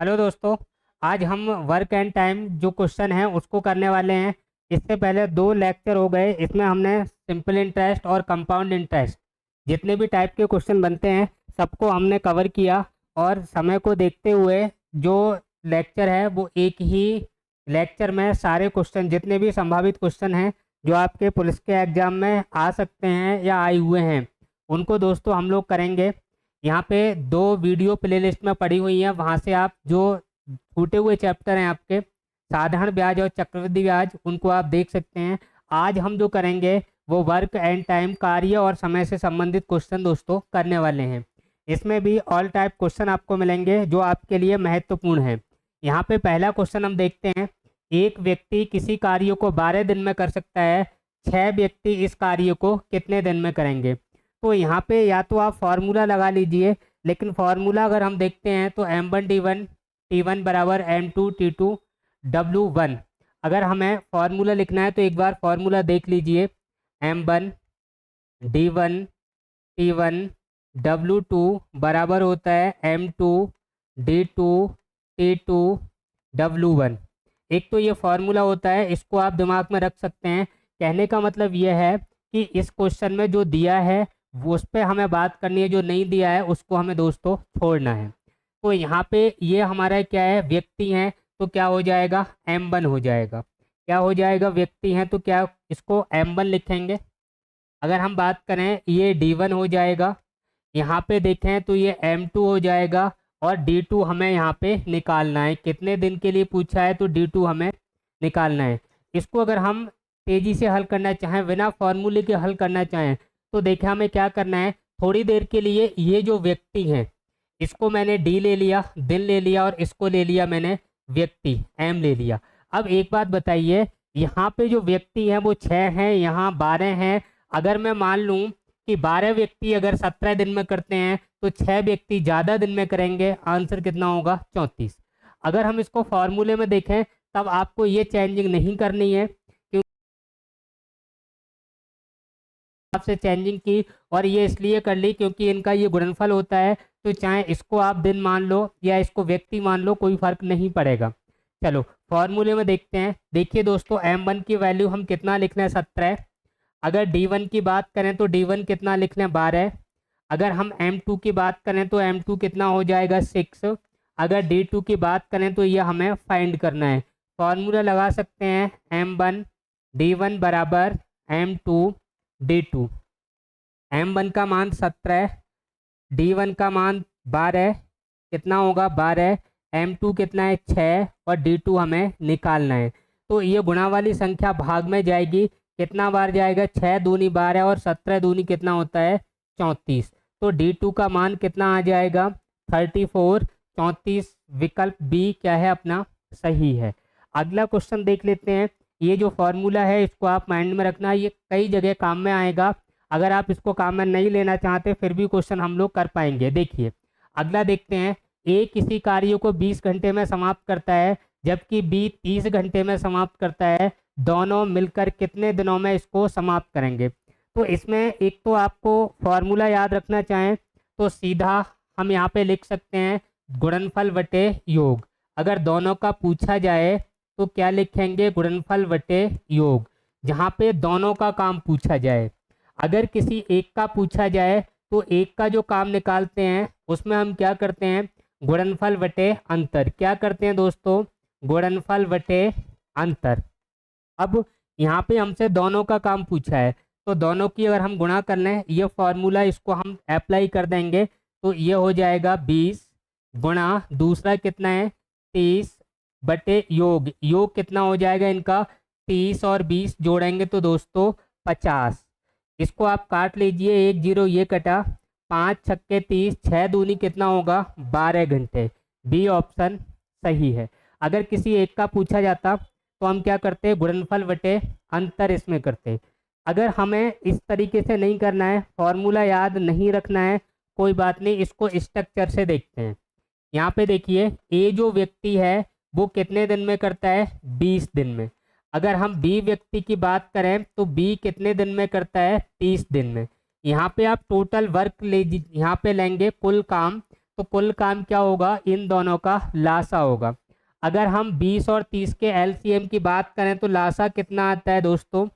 Hello दोस्तों। आज हम वर्क एंड टाइम जो क्वेश्चन है उसको करने वाले हैं। इससे पहले दो लेक्चर हो गए, इसमें हमने सिंपल इंटरेस्ट और कंपाउंड इंटरेस्ट जितने भी टाइप के क्वेश्चन बनते हैं सबको हमने कवर किया। और समय को देखते हुए जो लेक्चर है वो एक ही लेक्चर में सारे क्वेश्चन जितने भी संभावित क्वेश्चन हैं जो आपके पुलिस के एग्जाम में आ सकते हैं या आए हुए हैं उनको दोस्तों हम लोग करेंगे। यहाँ पे दो वीडियो प्लेलिस्ट में पड़ी हुई है, वहाँ से आप जो छूटे हुए चैप्टर हैं आपके साधारण ब्याज और चक्रवृद्धि ब्याज उनको आप देख सकते हैं। आज हम जो करेंगे वो वर्क एंड टाइम, कार्य और समय से संबंधित क्वेश्चन दोस्तों करने वाले हैं। इसमें भी ऑल टाइप क्वेश्चन आपको मिलेंगे जो आपके लिए महत्वपूर्ण है। यहाँ पे पहला क्वेश्चन हम देखते हैं। एक व्यक्ति किसी कार्य को 12 दिन में कर सकता है, 6 व्यक्ति इस कार्य को कितने दिन में करेंगे? तो यहाँ पे या तो आप फॉर्मूला लगा लीजिए, लेकिन फॉर्मूला अगर हम देखते हैं तो M1 D1 T1 बराबर M2 T2 W1। अगर हमें फॉर्मूला लिखना है तो एक बार फॉर्मूला देख लीजिए। M1 D1 T1 W2 बराबर होता है M2 D2 T2 W1। एक तो ये फॉर्मूला होता है, इसको आप दिमाग में रख सकते हैं। कहने का मतलब ये है कि इस क्वेश्चन में जो दिया है वो उस पर हमें बात करनी है, जो नहीं दिया है उसको हमें दोस्तों छोड़ना है। तो यहाँ पे ये हमारा क्या है, व्यक्ति हैं, तो क्या हो जाएगा M1 हो जाएगा। क्या हो जाएगा, व्यक्ति हैं तो क्या इसको M1 लिखेंगे। अगर हम बात करें ये D1 हो जाएगा, यहाँ पे देखें तो ये M2 हो जाएगा और D2 हमें यहाँ पे निकालना है। कितने दिन के लिए पूछा है तो D2 हमें निकालना है। इसको अगर हम तेजी से हल करना चाहें, बिना फॉर्मूले के हल करना चाहें, तो देखें हमें क्या करना है। थोड़ी देर के लिए ये जो व्यक्ति हैं इसको मैंने डी ले लिया, दिन ले लिया, और इसको ले लिया मैंने व्यक्ति एम ले लिया। अब एक बात बताइए, यहाँ पे जो व्यक्ति हैं वो 6 हैं, यहाँ 12 हैं। अगर मैं मान लूँ कि 12 व्यक्ति अगर 17 दिन में करते हैं तो 6 व्यक्ति ज़्यादा दिन में करेंगे, आंसर कितना होगा 34। अगर हम इसको फॉर्मूले में देखें तब आपको ये चेंजिंग नहीं करनी है, आपसे चेंजिंग की, और ये इसलिए कर ली क्योंकि इनका ये गुणनफल होता है। तो चाहे इसको आप दिन मान लो या इसको व्यक्ति मान लो, कोई फर्क नहीं पड़ेगा। चलो फॉर्मूले में देखते हैं। देखिए दोस्तों, M1 की वैल्यू हम कितना लिख रहे हैं 17। अगर D1 की बात करें तो D1 कितना लिख रहे हैं 12। अगर हम M2 की बात करें तो M2 कितना हो जाएगा 6। अगर D2 की बात करें तो ये हमें फाइंड करना है। फॉर्मूला लगा सकते हैं M1 D1 बराबर M2 D2। M1 का मान 17, D1 का मान 12, कितना होगा 12। M2 कितना है 6 और D2 हमें निकालना है। तो ये गुणा वाली संख्या भाग में जाएगी, कितना बार जाएगा 6 दूनी 12 और 17 दूनी कितना होता है 34। तो D2 का मान कितना आ जाएगा 34। 34 विकल्प बी क्या है अपना सही है। अगला क्वेश्चन देख लेते हैं। ये जो फॉर्मूला है इसको आप माइंड में रखना, ये कई जगह काम में आएगा। अगर आप इसको काम में नहीं लेना चाहते फिर भी क्वेश्चन हम लोग कर पाएंगे। देखिए अगला देखते हैं। ए किसी कार्य को 20 घंटे में समाप्त करता है जबकि बी 30 घंटे में समाप्त करता है। दोनों मिलकर कितने दिनों में इसको समाप्त करेंगे? तो इसमें एक तो आपको फॉर्मूला याद रखना चाहें तो सीधा हम यहाँ पे लिख सकते हैं गुणनफल बटे योग। अगर दोनों का पूछा जाए तो क्या लिखेंगे, गुणनफल बटे योग, जहाँ पे दोनों का काम पूछा जाए। अगर किसी एक का पूछा जाए तो एक का जो काम निकालते हैं उसमें हम क्या करते हैं, गुणनफल बटे अंतर। क्या करते हैं दोस्तों, गुणनफल बटे अंतर। अब यहाँ पे हमसे दोनों का काम पूछा है तो दोनों की अगर हम गुणा कर लें, ये फॉर्मूला इसको हम अप्लाई कर देंगे तो ये हो जाएगा 20 गुणा दूसरा कितना है 30 बटे योग। योग कितना हो जाएगा इनका 30 और 20 जोड़ेंगे तो दोस्तों 50। इसको आप काट लीजिए, 1 0 ये कटा, 5 छक्के 30, 6 दूनी कितना होगा 12 घंटे। बी ऑप्शन सही है। अगर किसी एक का पूछा जाता तो हम क्या करते, गुणनफल बटे अंतर इसमें करते। अगर हमें इस तरीके से नहीं करना है, फॉर्मूला याद नहीं रखना है, कोई बात नहीं, इसको स्ट्रक्चर से देखते हैं। यहाँ पे देखिए ए जो व्यक्ति है वो कितने दिन में करता है 20 दिन में। अगर हम बी व्यक्ति की बात करें तो बी कितने दिन में करता है 30 दिन में। यहाँ पे आप टोटल वर्क ले, यहाँ पे लेंगे कुल काम, तो कुल काम क्या होगा, इन दोनों का लासा होगा। अगर हम 20 और 30 के एलसीएम की बात करें तो लासा कितना आता है दोस्तों,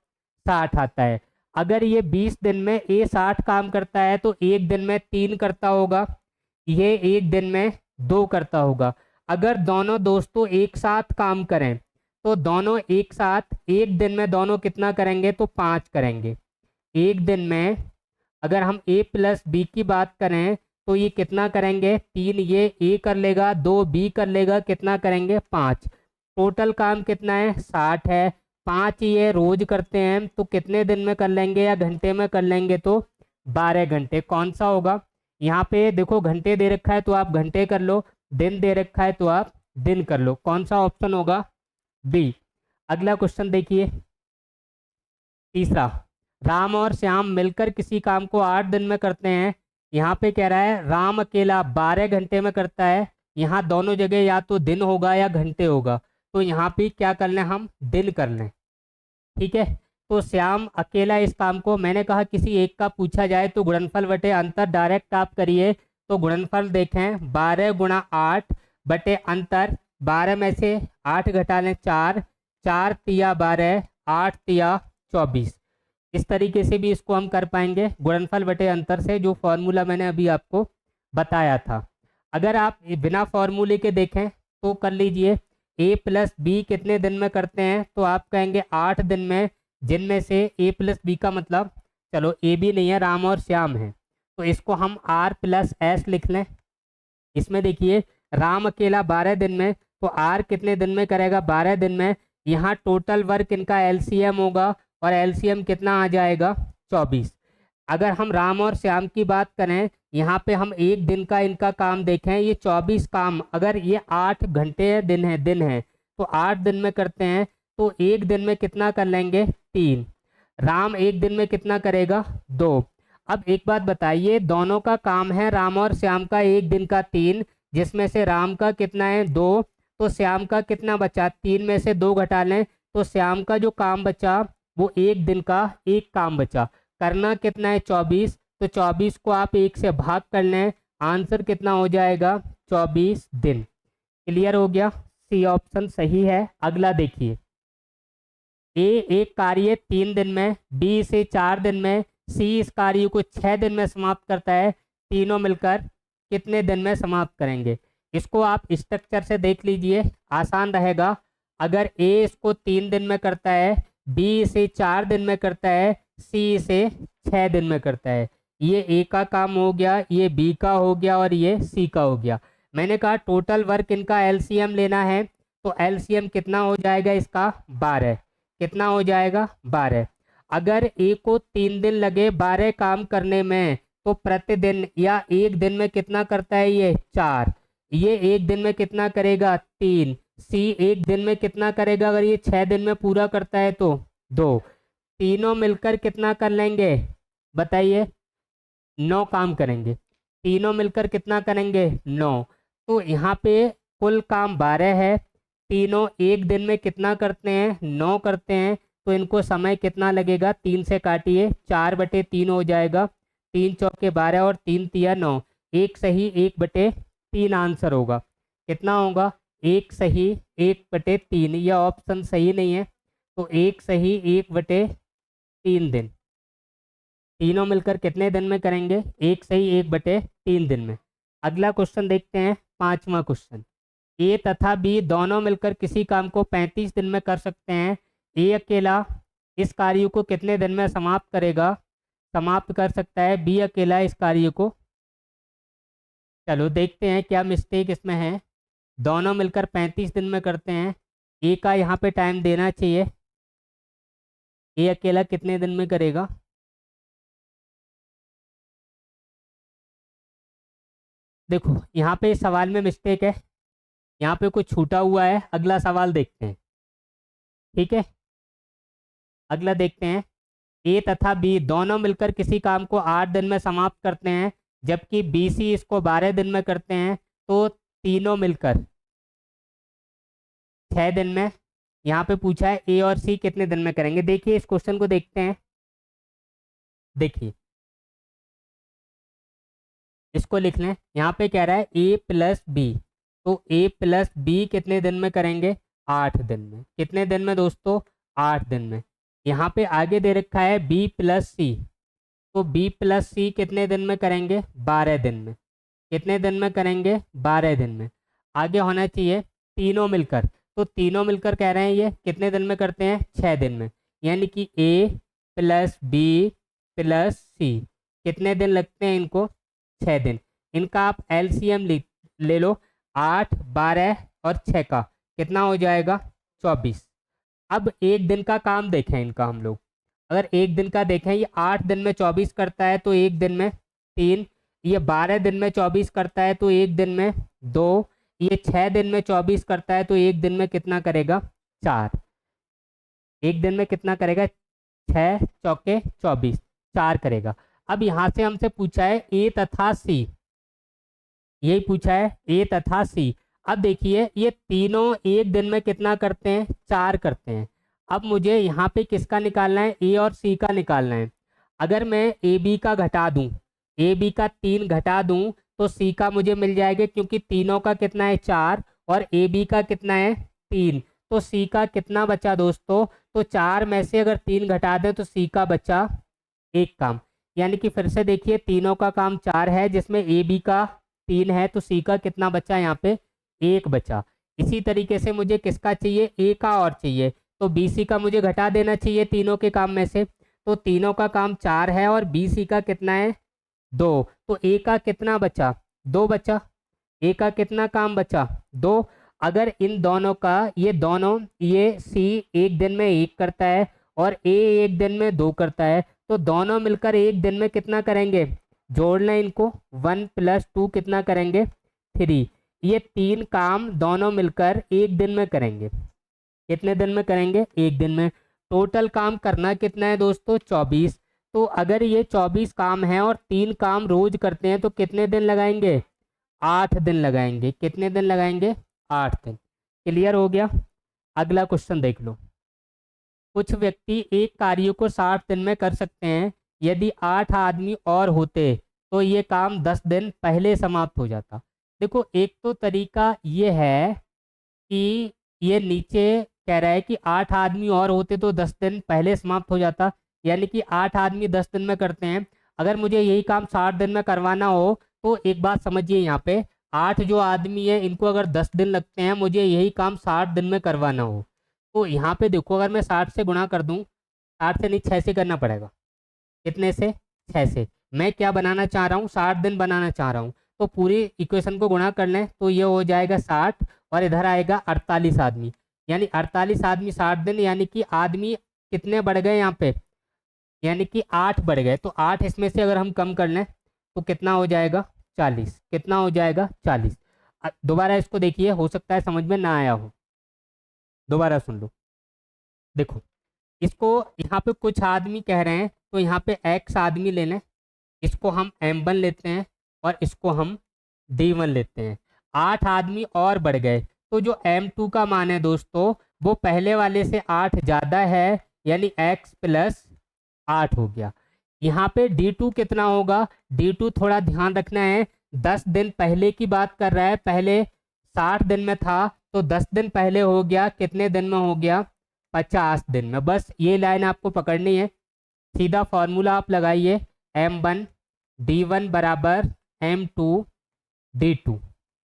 60 आता है। अगर ये 20 दिन में ए 60 काम करता है तो एक दिन में 3 करता होगा, ये एक दिन में 2 करता होगा। अगर दोनों दोस्तों एक साथ काम करें तो दोनों एक साथ एक दिन में दोनों कितना करेंगे, तो 5 करेंगे एक दिन में। अगर हम ए प्लस बी की बात करें तो ये कितना करेंगे, 3 ये ए कर लेगा, 2 बी कर लेगा, कितना करेंगे 5। टोटल काम कितना है, 60 है। 5 ये रोज करते हैं तो कितने दिन में कर लेंगे या घंटे में कर लेंगे, तो 12 घंटे। कौन सा होगा, यहाँ पे देखो घंटे दे रखा है तो आप घंटे कर लो, दिन दे रखा है तो आप दिन कर लो। कौन सा ऑप्शन होगा, बी। अगला क्वेश्चन देखिए, तीसरा, राम और श्याम मिलकर किसी काम को 8 दिन में करते हैं। यहाँ पे कह रहा है राम अकेला 12 घंटे में करता है। यहाँ दोनों जगह या तो दिन होगा या घंटे होगा, तो यहाँ पे क्या कर लें, हम दिन कर लें, ठीक है। तो श्याम अकेला इस काम को, मैंने कहा किसी एक का पूछा जाए तो गुणनफल बटे अंतर डायरेक्ट आप करिए। तो गुणनफल देखें, 12 गुणा 8 बटे अंतर, 12 में से 8 घटा लें 4, 4 तिया 12, 8 तिया 24। इस तरीके से भी इसको हम कर पाएंगे गुणनफल बटे अंतर से, जो फॉर्मूला मैंने अभी आपको बताया था। अगर आप बिना फॉर्मूले के देखें तो कर लीजिए, ए प्लस बी कितने दिन में करते हैं, तो आप कहेंगे 8 दिन में, जिनमें से ए प्लस बी का मतलब, चलो ए बी नहीं है, राम और श्याम है, तो इसको हम आर प्लस एस लिख लें। इसमें देखिए राम अकेला 12 दिन में, तो आर कितने दिन में करेगा, 12 दिन में। यहाँ टोटल वर्क इनका एलसीएम होगा और एलसीएम कितना आ जाएगा, 24। अगर हम राम और श्याम की बात करें, यहाँ पे हम एक दिन का इनका काम देखें, ये 24 काम, अगर ये 8 घंटे दिन है तो 8 दिन में करते हैं, तो एक दिन में कितना कर लेंगे, 3। राम एक दिन में कितना करेगा, 2। अब एक बात बताइए, दोनों का काम है राम और श्याम का एक दिन का 3, जिसमें से राम का कितना है, 2, तो श्याम का कितना बचा, 3 में से 2 घटा लें तो श्याम का जो काम बचा वो एक दिन का एक काम बचा। करना कितना है, 24, तो 24 को आप 1 से भाग कर लें, आंसर कितना हो जाएगा, 24 दिन। क्लियर हो गया, सी ऑप्शन सही है। अगला देखिए, ए एक कार्य 3 दिन में, बी इसे 4 दिन में, सी इस कार्य को 6 दिन में समाप्त करता है, तीनों मिलकर कितने दिन में समाप्त करेंगे। इसको आप स्ट्रक्चर से देख लीजिए, आसान रहेगा। अगर ए इसको 3 दिन में करता है, बी इसे 4 दिन में करता है, सी इसे 6 दिन में करता है, ये ए का काम हो गया, ये बी का हो गया और ये सी का हो गया। मैंने कहा टोटल वर्क इनका एलसीएम लेना है, तो एलसीएम कितना हो जाएगा इसका, 12। कितना हो जाएगा, 12। अगर ए को 3 दिन लगे 12 काम करने में, तो प्रतिदिन या एक दिन में कितना करता है, ये 4। ये एक दिन में कितना करेगा, 3। सी एक दिन में कितना करेगा, अगर ये 6 दिन में पूरा करता है तो 2। तीनों मिलकर कितना कर लेंगे, बताइए, 9 काम करेंगे। तीनों मिलकर कितना करेंगे, 9। तो यहाँ पे कुल काम 12 है, तीनों एक दिन में कितना करते हैं, 9 करते हैं, तो इनको समय कितना लगेगा, 3 से काटिए, 4/3 हो जाएगा, 3 चौके 12 और 3 तिया 9, एक सही 1/3 आंसर होगा। कितना होगा, एक सही 1/3, यह ऑप्शन सही नहीं है, तो एक सही 1/3 दिन। तीनों मिलकर कितने दिन में करेंगे, एक सही 1/3 दिन में। अगला क्वेश्चन देखते हैं, 5वां क्वेश्चन, ए तथा बी दोनों मिलकर किसी काम को 35 दिन में कर सकते हैं। ए अकेला इस कार्य को कितने दिन में समाप्त कर सकता है, बी अकेला इस कार्य को, चलो देखते हैं क्या मिस्टेक इसमें है। दोनों मिलकर 35 दिन में करते हैं, ए का यहाँ पे टाइम देना चाहिए, ए अकेला कितने दिन में करेगा, देखो यहाँ पे सवाल में मिस्टेक है, यहाँ पे कुछ छूटा हुआ है। अगला सवाल देखते हैं, ठीक है। अगला देखते हैं, ए तथा बी दोनों मिलकर किसी काम को 8 दिन में समाप्त करते हैं, जबकि बी सी इसको 12 दिन में करते हैं, तो तीनों मिलकर 6 दिन में। यहाँ पे पूछा है ए और सी कितने दिन में करेंगे। देखिए इस क्वेश्चन को देखते हैं, देखिए इसको लिख लें। यहाँ पे कह रहा है ए प्लस बी, तो ए प्लस बी कितने दिन में करेंगे? 8 दिन में। कितने दिन में दोस्तों? 8 दिन में। यहाँ पे आगे दे रखा है बी प्लस सी, तो बी प्लस सी कितने दिन में करेंगे? 12 दिन में। कितने दिन में करेंगे? 12 दिन में। आगे होना चाहिए तीनों मिलकर, तो तीनों मिलकर कह रहे हैं ये कितने दिन में करते हैं? 6 दिन में। यानी कि ए प्लस बी प्लस सी कितने दिन लगते हैं इनको? 6 दिन। इनका आप एलसीएम ले लो, 8, 12 और 6 का कितना हो जाएगा? 24। अब एक दिन का काम देखें इनका हम लोग। अगर एक दिन का देखें, ये 8 दिन में 24 करता है तो एक दिन में 3, ये 12 दिन में 24 करता है तो एक दिन में 2, ये 6 दिन में 24 करता है तो एक दिन में कितना करेगा? 4। एक दिन में कितना करेगा? 6 चौके 24, 4 करेगा। अब यहाँ से हमसे पूछा है ए तथा सी, यही पूछा है ए तथा सी। अब देखिए ये तीनों एक दिन में कितना करते हैं? 4 करते हैं। अब मुझे यहाँ पे किसका निकालना है? ए और सी का निकालना है। अगर मैं ए बी का घटा दूँ, ए बी का 3 घटा दूँ तो सी का मुझे मिल जाएगा, क्योंकि तीनों का कितना है? 4 और ए बी का कितना है? 3। तो सी का कितना बचा दोस्तों? तो 4 में से अगर 3 घटा दें तो सी का बचा 1 काम। यानी कि फिर से देखिए तीनों का काम 4 है, जिसमें ए बी का 3 है, तो सी का कितना बचा? यहाँ पे 1 बचा। इसी तरीके से मुझे किसका चाहिए? ए का और चाहिए, तो बी सी का मुझे घटा देना चाहिए तीनों के काम में से। तो तीनों का काम 4 है और बी सी का कितना है? 2। तो ए का कितना बचा? 2 बचा। ए का कितना काम बचा? 2। अगर इन दोनों का, ये दोनों, ये सी एक दिन में 1 करता है और ए एक दिन में 2 करता है, तो दोनों मिलकर एक दिन में कितना करेंगे? जोड़ना इनको, 1 + 2 कितना करेंगे? 3। ये 3 काम दोनों मिलकर एक दिन में करेंगे। कितने दिन में करेंगे? एक दिन में। टोटल काम करना कितना है दोस्तों? 24। तो अगर ये 24 काम है और 3 काम रोज करते हैं तो कितने दिन लगाएंगे? 8 दिन लगाएंगे। कितने दिन लगाएंगे? 8 दिन। क्लियर हो गया? अगला क्वेश्चन देख लो। कुछ व्यक्ति एक कार्य को 60 दिन में कर सकते हैं। यदि 8 आदमी और होते तो ये काम 10 दिन पहले समाप्त हो जाता। देखो, एक तो तरीका ये है कि ये नीचे कह रहा है कि 8 आदमी और होते तो 10 दिन पहले समाप्त हो जाता, यानी कि 8 आदमी 10 दिन में करते हैं। अगर मुझे यही काम 60 दिन में करवाना हो तो एक बात समझिए, यहाँ पे 8 जो आदमी है इनको अगर 10 दिन लगते हैं, मुझे यही काम 60 दिन में करवाना हो, तो यहाँ पे देखो अगर मैं 60 से गुणा कर दूँ, 60 से नहीं 6 से करना पड़ेगा। कितने से? 6 से। मैं क्या बनाना चाह रहा हूँ? 60 दिन बनाना चाह रहा हूँ। तो पूरी इक्वेशन को गुणा कर लें तो ये हो जाएगा 60 और इधर आएगा 48 आदमी, यानी 48 आदमी 60 दिन, यानी कि आदमी कितने बढ़ गए यहाँ पे? यानी कि 8 बढ़ गए। तो 8 इसमें से अगर हम कम कर लें तो कितना हो जाएगा? 40। कितना हो जाएगा? 40। दोबारा इसको देखिए, हो सकता है समझ में ना आया हो, दोबारा सुन लो। देखो, इसको यहाँ पे कुछ आदमी कह रहे हैं तो यहाँ पे x आदमी ले लें, इसको हम m1 लेते हैं और इसको हम d1 लेते हैं। 8 आदमी और बढ़ गए, तो जो m2 का मान है दोस्तों वो पहले वाले से 8 ज़्यादा है, यानी x + 8 हो गया। यहाँ पे d2 कितना होगा? d2 थोड़ा ध्यान रखना है, 10 दिन पहले की बात कर रहा है। पहले 60 दिन में था तो 10 दिन पहले हो गया, कितने दिन में हो गया? 50 दिन में। बस ये लाइन आपको पकड़नी है, सीधा फॉर्मूला आप लगाइए, m1 d1 = m2 d2।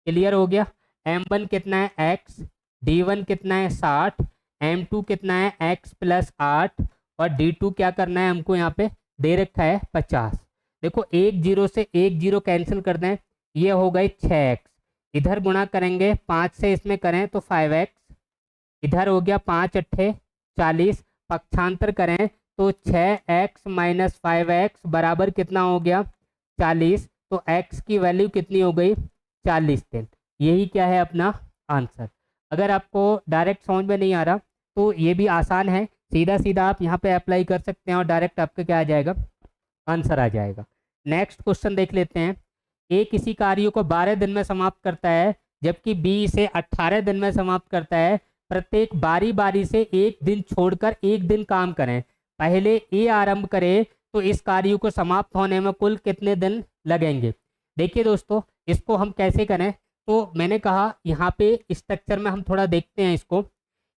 Clear हो गया? m1 कितना है? x, d1 कितना है? 60, m2 कितना है? x + 8 और d2 क्या करना है हमको? यहाँ पे दे रखा है 50। देखो, एक 0 से एक 0 कैंसिल कर दें, ये हो गई 6x। इधर गुणा करेंगे 5 से, इसमें करें तो 5x, इधर हो गया 5 × 8 = 40। पक्षांतर करें तो 6x - 5x बराबर कितना हो गया? 40। तो x की वैल्यू कितनी हो गई? 40 दिन। यही क्या है अपना आंसर। अगर आपको डायरेक्ट समझ में नहीं आ रहा तो ये भी आसान है, सीधा सीधा आप यहाँ पे अप्लाई कर सकते हैं और डायरेक्ट आपका क्या आ जाएगा? आंसर आ जाएगा। नेक्स्ट क्वेश्चन देख लेते हैं। ए किसी कार्य को 12 दिन में समाप्त करता है जबकि बी इसे 18 दिन में समाप्त करता है। प्रत्येक बारी बारी से एक दिन छोड़कर एक दिन काम करें। पहले ए आरंभ करे तो इस कार्य को समाप्त होने में कुल कितने दिन लगेंगे? देखिए दोस्तों, इसको हम कैसे करें, तो मैंने कहा यहाँ पे स्ट्रक्चर में हम थोड़ा देखते हैं इसको।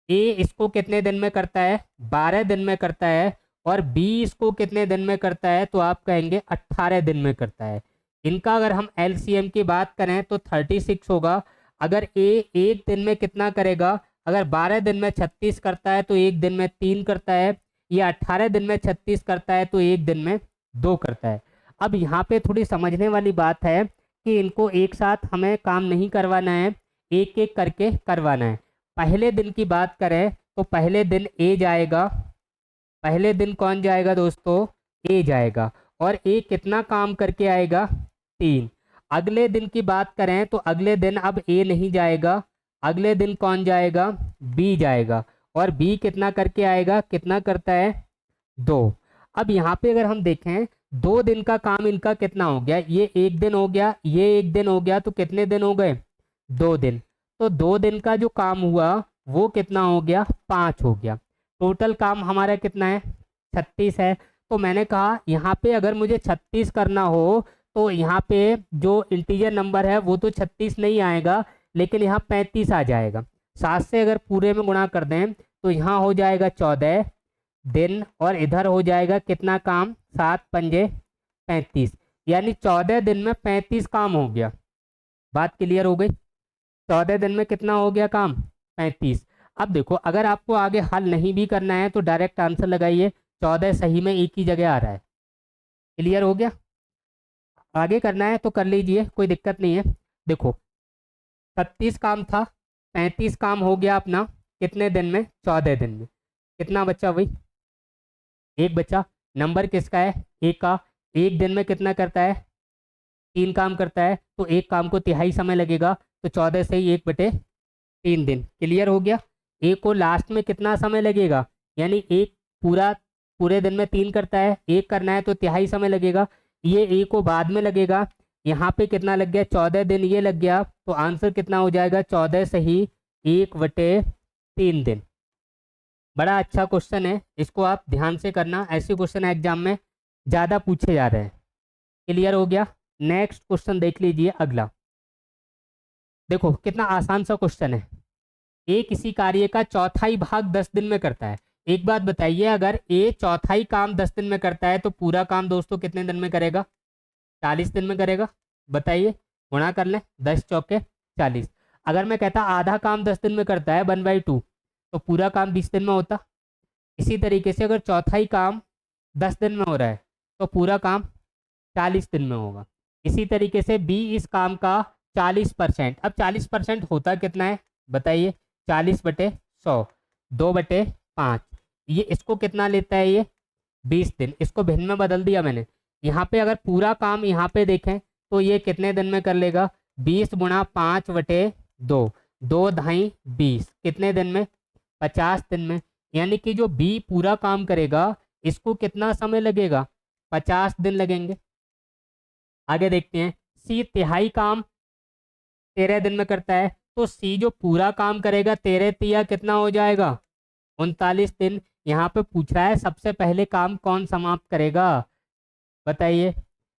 ए इसको कितने दिन में करता है, 12 दिन में करता है, और बी इसको कितने दिन में करता है, तो आप कहेंगे 18 दिन में करता है। इनका अगर हम एलसीएम की बात करें तो 36 होगा। अगर ए एक दिन में कितना करेगा, अगर 12 दिन में 36 करता है तो एक दिन में 3 करता है, या 18 दिन में 36 करता है तो एक दिन में 2 करता है। अब यहाँ पे थोड़ी समझने वाली बात है कि इनको एक साथ हमें काम नहीं करवाना है, एक एक करके करवाना है। पहले दिन की बात करें तो पहले दिन ए जाएगा, पहले दिन कौन जाएगा दोस्तों, ए जाएगा, और ए कितना काम करके आएगा, 3। अगले दिन की बात करें तो अगले दिन अब ए नहीं जाएगा, अगले दिन कौन जाएगा, बी जाएगा, और बी कितना करके आएगा, कितना करता है, 2। अब यहाँ पे अगर हम देखें 2 दिन का काम इनका कितना हो गया, ये एक दिन हो गया, ये एक दिन हो गया, तो कितने दिन हो गए, 2 दिन। तो 2 दिन का जो काम हुआ वो कितना हो गया, 5 हो गया। टोटल काम हमारा कितना है, 36 है। तो मैंने कहा यहाँ पे अगर मुझे 36 करना हो तो यहाँ पे जो इंटीजर नंबर है वो तो 36 नहीं आएगा, लेकिन यहाँ 35 आ जाएगा। 7 से अगर पूरे में गुणा कर दें तो यहाँ हो जाएगा 14 दिन, और इधर हो जाएगा कितना काम, 7 पंजे 35, यानी 14 दिन में 35 काम हो गया। बात क्लियर हो गई, 14 दिन में कितना हो गया काम, 35। अब देखो, अगर आपको आगे हल नहीं भी करना है तो डायरेक्ट आंसर लगाइए, 14 सही में एक ही जगह आ रहा है। क्लियर हो गया, आगे करना है तो कर लीजिए, कोई दिक्कत नहीं है। देखो 36 काम था, 35 काम हो गया अपना कितने दिन में, 14 दिन में। कितना बचा भाई, एक बचा। नंबर किसका है, एक का। एक दिन में कितना करता है, 3 काम करता है, तो एक काम को तिहाई समय लगेगा, तो 14 से ही 1/3 दिन। क्लियर हो गया। एक को लास्ट में कितना समय लगेगा, यानी एक पूरे दिन में 3 करता है, एक करना है तो तिहाई समय लगेगा, ये एक को बाद में लगेगा। यहाँ पे कितना लग गया, 14 दिन ये लग गया, तो आंसर कितना हो जाएगा, 14 से ही 1/3 दिन। बड़ा अच्छा क्वेश्चन है, इसको आप ध्यान से करना, ऐसे क्वेश्चन एग्जाम में ज़्यादा पूछे जा रहे हैं। क्लियर हो गया। नेक्स्ट क्वेश्चन देख लीजिए अगला। देखो कितना आसान सा क्वेश्चन है। ए किसी कार्य का चौथाई भाग 10 दिन में करता है। एक बात बताइए, अगर ए चौथाई काम 10 दिन में करता है तो पूरा काम दोस्तों कितने दिन में करेगा, 40 दिन में करेगा। बताइए, गुणा कर लें, 10 चौके 40। अगर मैं कहता आधा काम 10 दिन में करता है, 1/2, तो पूरा काम 20 दिन में होता। इसी तरीके से अगर चौथाई काम 10 दिन में हो रहा है तो पूरा काम 40 दिन में होगा। इसी तरीके से बी इस काम का 40%। अब 40% होता कितना है बताइए, 40/100, 2/5। ये इसको कितना लेता है, ये 20 दिन। इसको भिन्न में बदल दिया मैंने। यहाँ पे अगर पूरा काम यहाँ पे देखें तो ये कितने दिन में कर लेगा, 20 गुणा 5/2, 2 ढाई 20, कितने दिन में, 50 दिन में। यानी कि जो बी पूरा काम करेगा इसको कितना समय लगेगा, 50 दिन लगेंगे। आगे देखते हैं, सी तिहाई काम 13 दिन में करता है, तो सी जो पूरा काम करेगा 13 तिया कितना हो जाएगा, 39 दिन। यहाँ पे पूछ रहा है सबसे पहले काम कौन समाप्त करेगा, बताइए।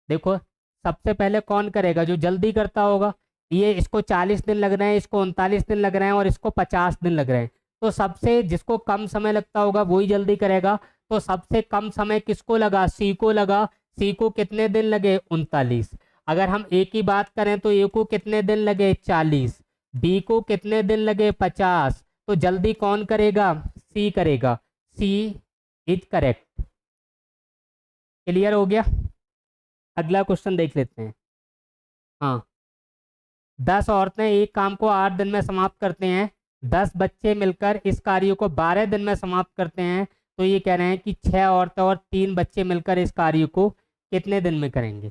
देखो सबसे पहले कौन करेगा, जो जल्दी करता होगा। ये इसको 40 दिन लग रहे हैं, इसको 39 दिन लग रहे हैं, और इसको 50 दिन लग रहे हैं। तो सबसे जिसको कम समय लगता होगा वही जल्दी करेगा। तो सबसे कम समय किसको लगा, सी को लगा। सी को कितने दिन लगे, 39। अगर हम ए की बात करें तो ए को कितने दिन लगे, 40। बी को कितने दिन लगे, 50। तो जल्दी कौन करेगा, सी करेगा। सी इज करेक्ट। क्लियर हो गया। अगला क्वेश्चन देख लेते हैं। हाँ, 10 औरतें एक काम को 8 दिन में समाप्त करते हैं, 10 बच्चे मिलकर इस कार्य को 12 दिन में समाप्त करते हैं। तो ये कह रहे हैं कि 6 औरतें और 3 बच्चे मिलकर इस कार्य को कितने दिन में करेंगे।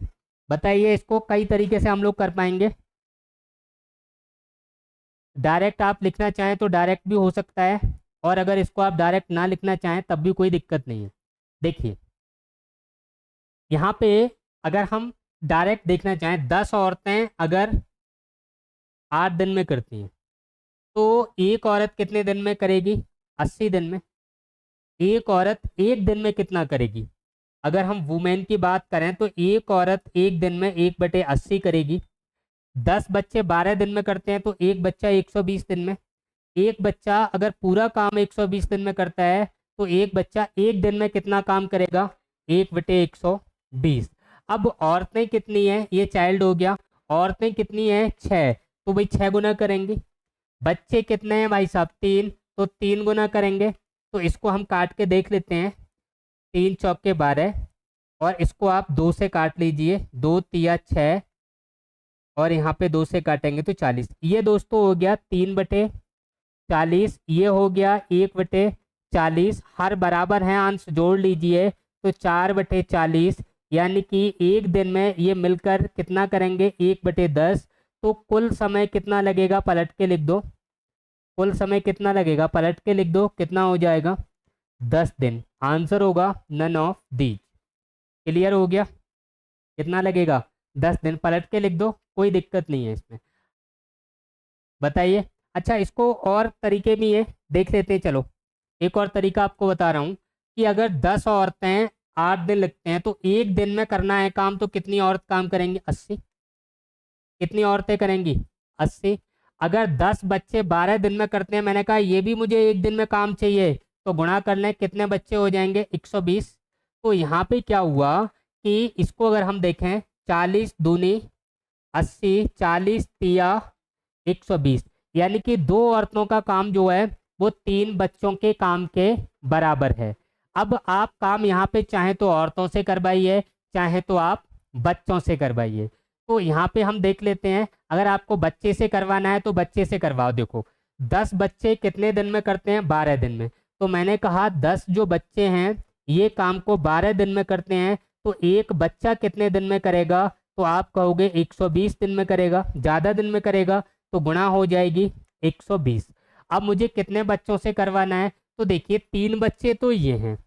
बताइए, इसको कई तरीके से हम लोग कर पाएंगे। डायरेक्ट आप लिखना चाहें तो डायरेक्ट भी हो सकता है, और अगर इसको आप डायरेक्ट ना लिखना चाहें तब भी कोई दिक्कत नहीं है। देखिए यहाँ पे अगर हम डायरेक्ट देखना चाहें, 10 औरतें अगर 8 दिन में करती हैं तो एक औरत कितने दिन में करेगी, 80 दिन में। एक औरत एक दिन में कितना करेगी, अगर हम वुमेन की बात करें तो एक औरत एक दिन में 1/80 करेगी। 10 बच्चे 12 दिन में करते हैं तो एक बच्चा 120 दिन में। एक बच्चा अगर पूरा काम 120 दिन में करता है तो एक बच्चा एक दिन में कितना काम करेगा? 1/120। अब औरतें कितनी हैं? ये चाइल्ड हो गया। औरतें कितनी हैं? 6। तो भाई 6 गुना करेंगे। बच्चे कितने हैं भाई साहब? 3। तो 3 गुना करेंगे। तो इसको हम काट के देख लेते हैं। 3 चौके 12 और इसको आप 2 से काट लीजिए। 2 तिया 6 और यहाँ पे 2 से काटेंगे तो 40। ये दोस्तों हो गया 3/40। ये हो गया 1/40। हर बराबर है, अंश जोड़ लीजिए तो 4/40। यानी कि एक दिन में ये मिलकर कितना करेंगे? 1/10। तो कुल समय कितना लगेगा? पलट के लिख दो। कुल समय कितना लगेगा? पलट के लिख दो। कितना हो जाएगा? 10 दिन। आंसर होगा नन ऑफ दीज। क्लियर हो गया? कितना लगेगा? 10 दिन। पलट के लिख दो, कोई दिक्कत नहीं है इसमें। बताइए। अच्छा, इसको और तरीके भी है, देख लेते हैं। चलो एक और तरीका आपको बता रहा हूँ कि अगर 10 औरतें 8 दिन लगते हैं तो एक दिन में करना है काम, तो कितनी औरत काम करेंगी? 80। कितनी औरतें करेंगी? 80। अगर 10 बच्चे 12 दिन में करते हैं, मैंने कहा ये भी मुझे एक दिन में काम चाहिए, तो गुणा कर लें, कितने बच्चे हो जाएंगे? 120। तो यहाँ पे क्या हुआ कि इसको अगर हम देखें, 40 दूनी 80, 40 तिया 120, यानी कि 2 औरतों का काम जो है वो 3 बच्चों के काम के बराबर है। अब आप काम यहाँ पे चाहे तो औरतों से करवाइए, चाहे तो आप बच्चों से करवाइए। तो यहाँ पे हम देख लेते हैं, अगर आपको बच्चे से करवाना है तो बच्चे से करवाओ। देखो 10 बच्चे कितने दिन में करते हैं? 12 दिन में। तो मैंने कहा 10 जो बच्चे हैं ये काम को 12 दिन में करते हैं, तो एक बच्चा कितने दिन में करेगा? तो आप कहोगे 120 दिन में करेगा। ज़्यादा दिन में करेगा तो गुणा हो जाएगी 120। अब मुझे कितने बच्चों से करवाना है? तो देखिए 3 बच्चे तो ये हैं,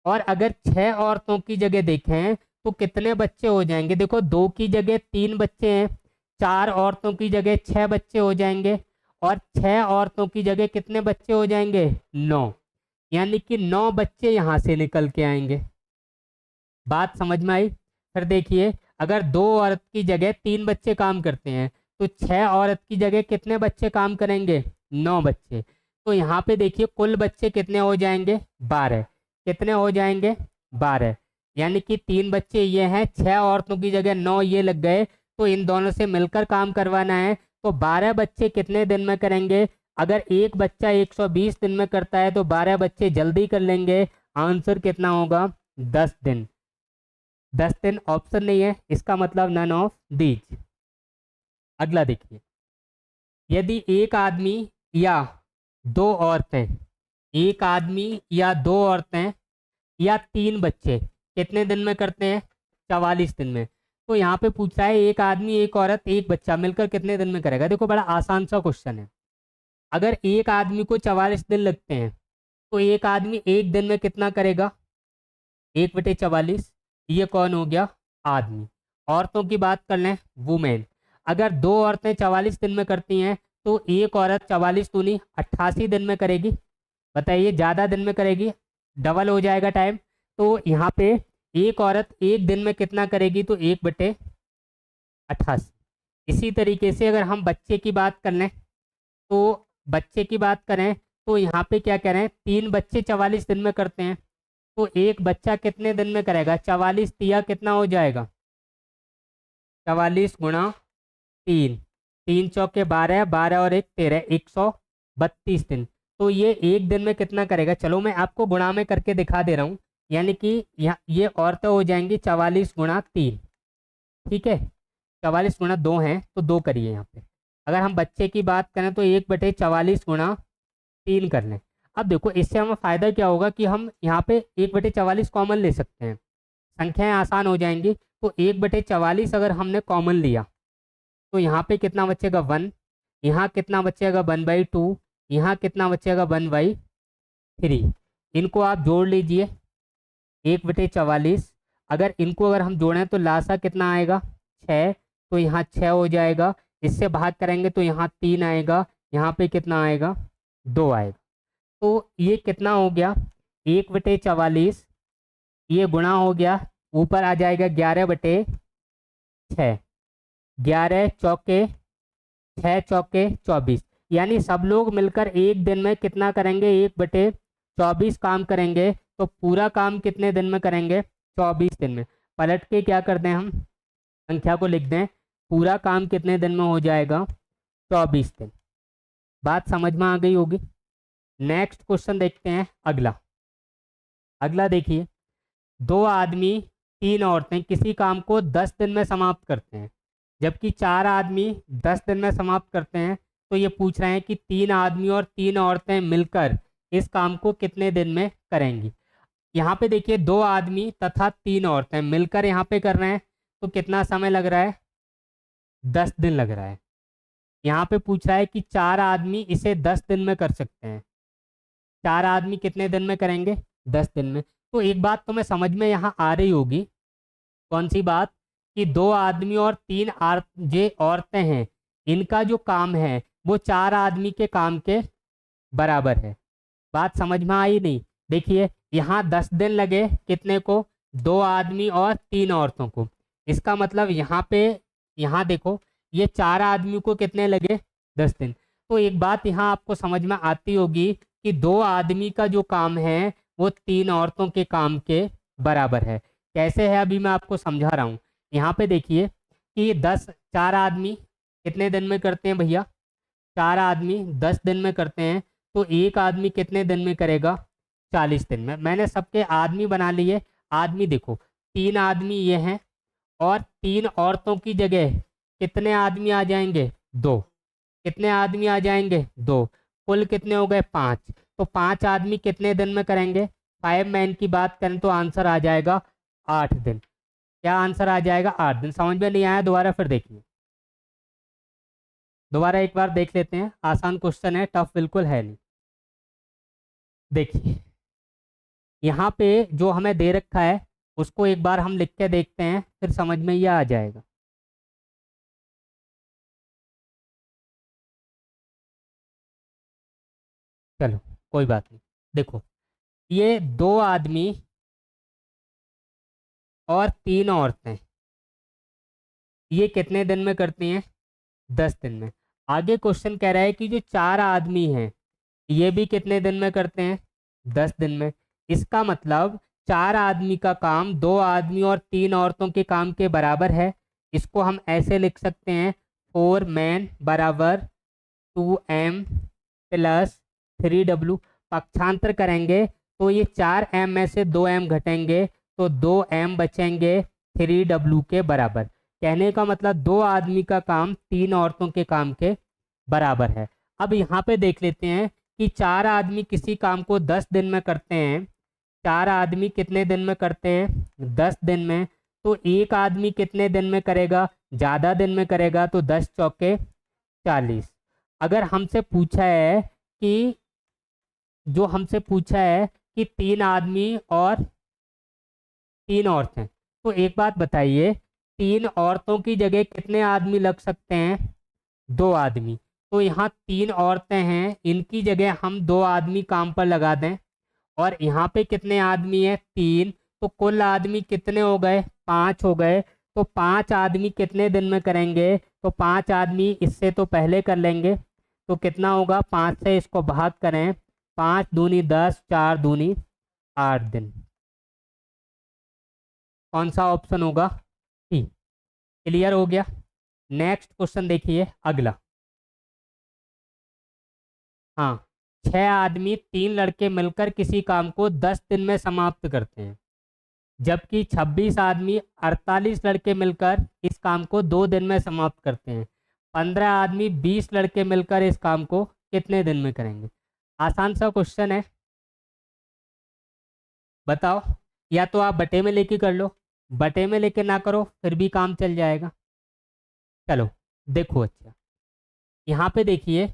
और अगर 6 औरतों की जगह देखें तो कितने बच्चे हो जाएंगे? देखो 2 की जगह 3 बच्चे हैं, 4 औरतों की जगह 6 बच्चे हो जाएंगे, और 6 औरतों की जगह कितने बच्चे हो जाएंगे? 9। यानी कि 9 बच्चे यहाँ से निकल के आएंगे। बात समझ में आई? फिर देखिए, अगर 2 औरत की जगह 3 बच्चे काम करते हैं तो 6 औरत की जगह कितने बच्चे काम करेंगे? 9 बच्चे। तो यहाँ पे देखिए कुल बच्चे कितने हो जाएंगे? 12। कितने हो जाएंगे? 12। यानी कि 3 बच्चे ये हैं, 6 औरतों की जगह 9 ये लग गए, तो इन दोनों से मिलकर काम करवाना है। तो 12 बच्चे कितने दिन में करेंगे? अगर एक बच्चा 120 दिन में करता है तो 12 बच्चे जल्दी कर लेंगे। आंसर कितना होगा? 10 दिन। 10 दिन ऑप्शन नहीं है, इसका मतलब नन ऑफ दीज। अगला देखिए, यदि एक आदमी या 2 औरतें, एक आदमी या 2 औरतें या 3 बच्चे कितने दिन में करते हैं? 44 दिन में। तो यहाँ पे पूछा है एक आदमी, एक औरत, एक बच्चा मिलकर कितने दिन में करेगा? देखो बड़ा आसान सा क्वेश्चन है। अगर एक आदमी को 44 दिन लगते हैं तो एक आदमी एक दिन में कितना करेगा? 1/44। ये कौन हो गया? आदमी। औरतों की बात कर लें, वुमेन। अगर 2 औरतें 44 दिन में करती हैं तो एक औरत 44 दूनी 88 दिन में करेगी। बताइए, ज़्यादा दिन में करेगी, डबल हो जाएगा टाइम। तो यहाँ पे एक औरत एक दिन में कितना करेगी? तो 1/88। इसी तरीके से अगर हम बच्चे की बात कर लें, तो बच्चे की बात करें तो यहाँ पे क्या कह रहे हैं? 3 बच्चे 44 दिन में करते हैं, तो एक बच्चा कितने दिन में करेगा? 44 तिया कितना हो जाएगा? 44 गुणा 3, 3 चौके 12, 12 और 1 13, 132 दिन। तो ये एक दिन में कितना करेगा? चलो मैं आपको गुणा में करके दिखा दे रहा हूँ। यानी कि यहाँ ये औरतें हो जाएंगी 44 गुणा 3। ठीक है, 44 गुणा 2 हैं तो 2 करिए यहाँ पे। अगर हम बच्चे की बात करें तो 1/44 गुणा 3 कर लें। अब देखो इससे हमें फ़ायदा क्या होगा कि हम यहाँ पे 1/44 कॉमन ले सकते हैं, संख्याएं आसान हो जाएंगी। तो 1/44 अगर हमने कॉमन लिया तो यहाँ पे कितना बचेगा? 1। यहाँ कितना बचेगा? 1/2। यहाँ कितना बचेगा? 1/3। इनको आप जोड़ लीजिए, 1/44। अगर हम जोड़ें तो लासा कितना आएगा? 6। तो यहाँ 6 हो जाएगा। इससे भाग करेंगे तो यहाँ 3 आएगा, यहाँ पे कितना आएगा? 2 आएगा। तो ये कितना हो गया? 1/44 ये गुणा हो गया, ऊपर आ जाएगा 11/6। 11 चौके 6 चौके 24, यानी सब लोग मिलकर एक दिन में कितना करेंगे, 1/24 काम करेंगे। तो पूरा काम कितने दिन में करेंगे, 24 दिन में। पलट के क्या करते हैं, हम संख्या को लिख दें, पूरा काम कितने दिन में हो जाएगा, 24 दिन। बात समझ में आ गई होगी। नेक्स्ट क्वेश्चन देखते हैं अगला। अगला देखिए, 2 आदमी 3 औरतें किसी काम को 10 दिन में समाप्त करते हैं, जबकि 4 आदमी 10 दिन में समाप्त करते हैं। तो ये पूछ रहे हैं कि 3 आदमी और 3 औरतें मिलकर इस काम को कितने दिन में करेंगी। यहाँ पे देखिए, 2 आदमी तथा 3 औरतें मिलकर यहाँ पे कर रहे हैं, तो कितना समय लग रहा है, 10 दिन लग रहा है। यहाँ पे पूछ रहा है कि 4 आदमी इसे 10 दिन में कर सकते हैं। 4 आदमी कितने दिन में करेंगे, 10 दिन में। तो एक बात तो मैं समझ में यहाँ आ रही होगी, कौन सी बात, कि 2 आदमी और 3 जे औरतें हैं, इनका जो काम है वो 4 आदमी के काम के बराबर है। बात समझ में आई नहीं। देखिए, यहाँ 10 दिन लगे कितने को, 2 आदमी और 3 औरतों को। इसका मतलब यहाँ पे, यहाँ देखो, ये 4 आदमी को कितने लगे, 10 दिन। तो एक बात यहाँ आपको समझ में आती होगी कि 2 आदमी का जो काम है वो 3 औरतों के काम के बराबर है। कैसे है, अभी मैं आपको समझा रहा हूँ। यहाँ पे देखिए कि 4 आदमी कितने दिन में करते हैं भैया, 4 आदमी 10 दिन में करते हैं। तो एक आदमी कितने दिन में करेगा, 40 दिन में। मैंने सबके आदमी बना लिए। आदमी देखो, 3 आदमी ये हैं, और 3 औरतों की जगह कितने आदमी आ जाएंगे, 2। कितने आदमी आ जाएंगे, 2। कुल कितने हो गए, 5। तो 5 आदमी कितने दिन में करेंगे, 5 मैन की बात करें तो आंसर आ जाएगा 8 दिन। क्या आंसर आ जाएगा, 8 दिन। समझ में नहीं आया, दोबारा फिर देखिए, दोबारा एक बार देख लेते हैं। आसान क्वेश्चन है, टफ बिल्कुल है नहीं। देखिए, यहाँ पे जो हमें दे रखा है उसको एक बार हम लिख के देखते हैं, फिर समझ में ये आ जाएगा। चलो कोई बात नहीं। देखो, ये 2 आदमी और 3 औरतें, ये कितने दिन में करती हैं, 10 दिन में। आगे क्वेश्चन कह रहा है कि जो 4 आदमी हैं, ये भी कितने दिन में करते हैं, 10 दिन में। इसका मतलब 4 आदमी का काम 2 आदमी और 3 औरतों के काम के बराबर है। इसको हम ऐसे लिख सकते हैं, 4 मैन बराबर 2m प्लस 3w। पक्षांतर करेंगे तो ये 4m में से 2m घटेंगे, तो 2m बचेंगे 3w के बराबर। कहने का मतलब 2 आदमी का काम 3 औरतों के काम के बराबर है। अब यहाँ पे देख लेते हैं कि 4 आदमी किसी काम को 10 दिन में करते हैं। 4 आदमी कितने दिन में करते हैं, 10 दिन में। तो एक आदमी कितने दिन में करेगा, ज़्यादा दिन में करेगा, तो 10 चौके 40। अगर हमसे पूछा है कि, जो हमसे पूछा है कि 3 आदमी और 3 औरतें, तो एक बात बताइए, 3 औरतों की जगह कितने आदमी लग सकते हैं, 2 आदमी। तो यहाँ 3 औरतें हैं, इनकी जगह हम 2 आदमी काम पर लगा दें। और यहाँ पे कितने आदमी हैं, 3। तो कुल आदमी कितने हो गए, 5 हो गए। तो 5 आदमी कितने दिन में करेंगे, तो 5 आदमी इससे तो पहले कर लेंगे। तो कितना होगा, 5 से इसको भाग करें, 5 दूनी 10, 4 दूनी 8 दिन। कौन सा ऑप्शन होगा, सी। क्लियर हो गया। नेक्स्ट क्वेश्चन देखिए अगला। हाँ, 6 आदमी 3 लड़के मिलकर किसी काम को 10 दिन में समाप्त करते हैं, जबकि 26 आदमी 48 लड़के मिलकर इस काम को 2 दिन में समाप्त करते हैं। 15 आदमी 20 लड़के मिलकर इस काम को कितने दिन में करेंगे। आसान सा क्वेश्चन है, बताओ। या तो आप बटे में लेके कर लो, बटे में लेके ना करो फिर भी काम चल जाएगा। चलो देखो, अच्छा यहाँ पे देखिए,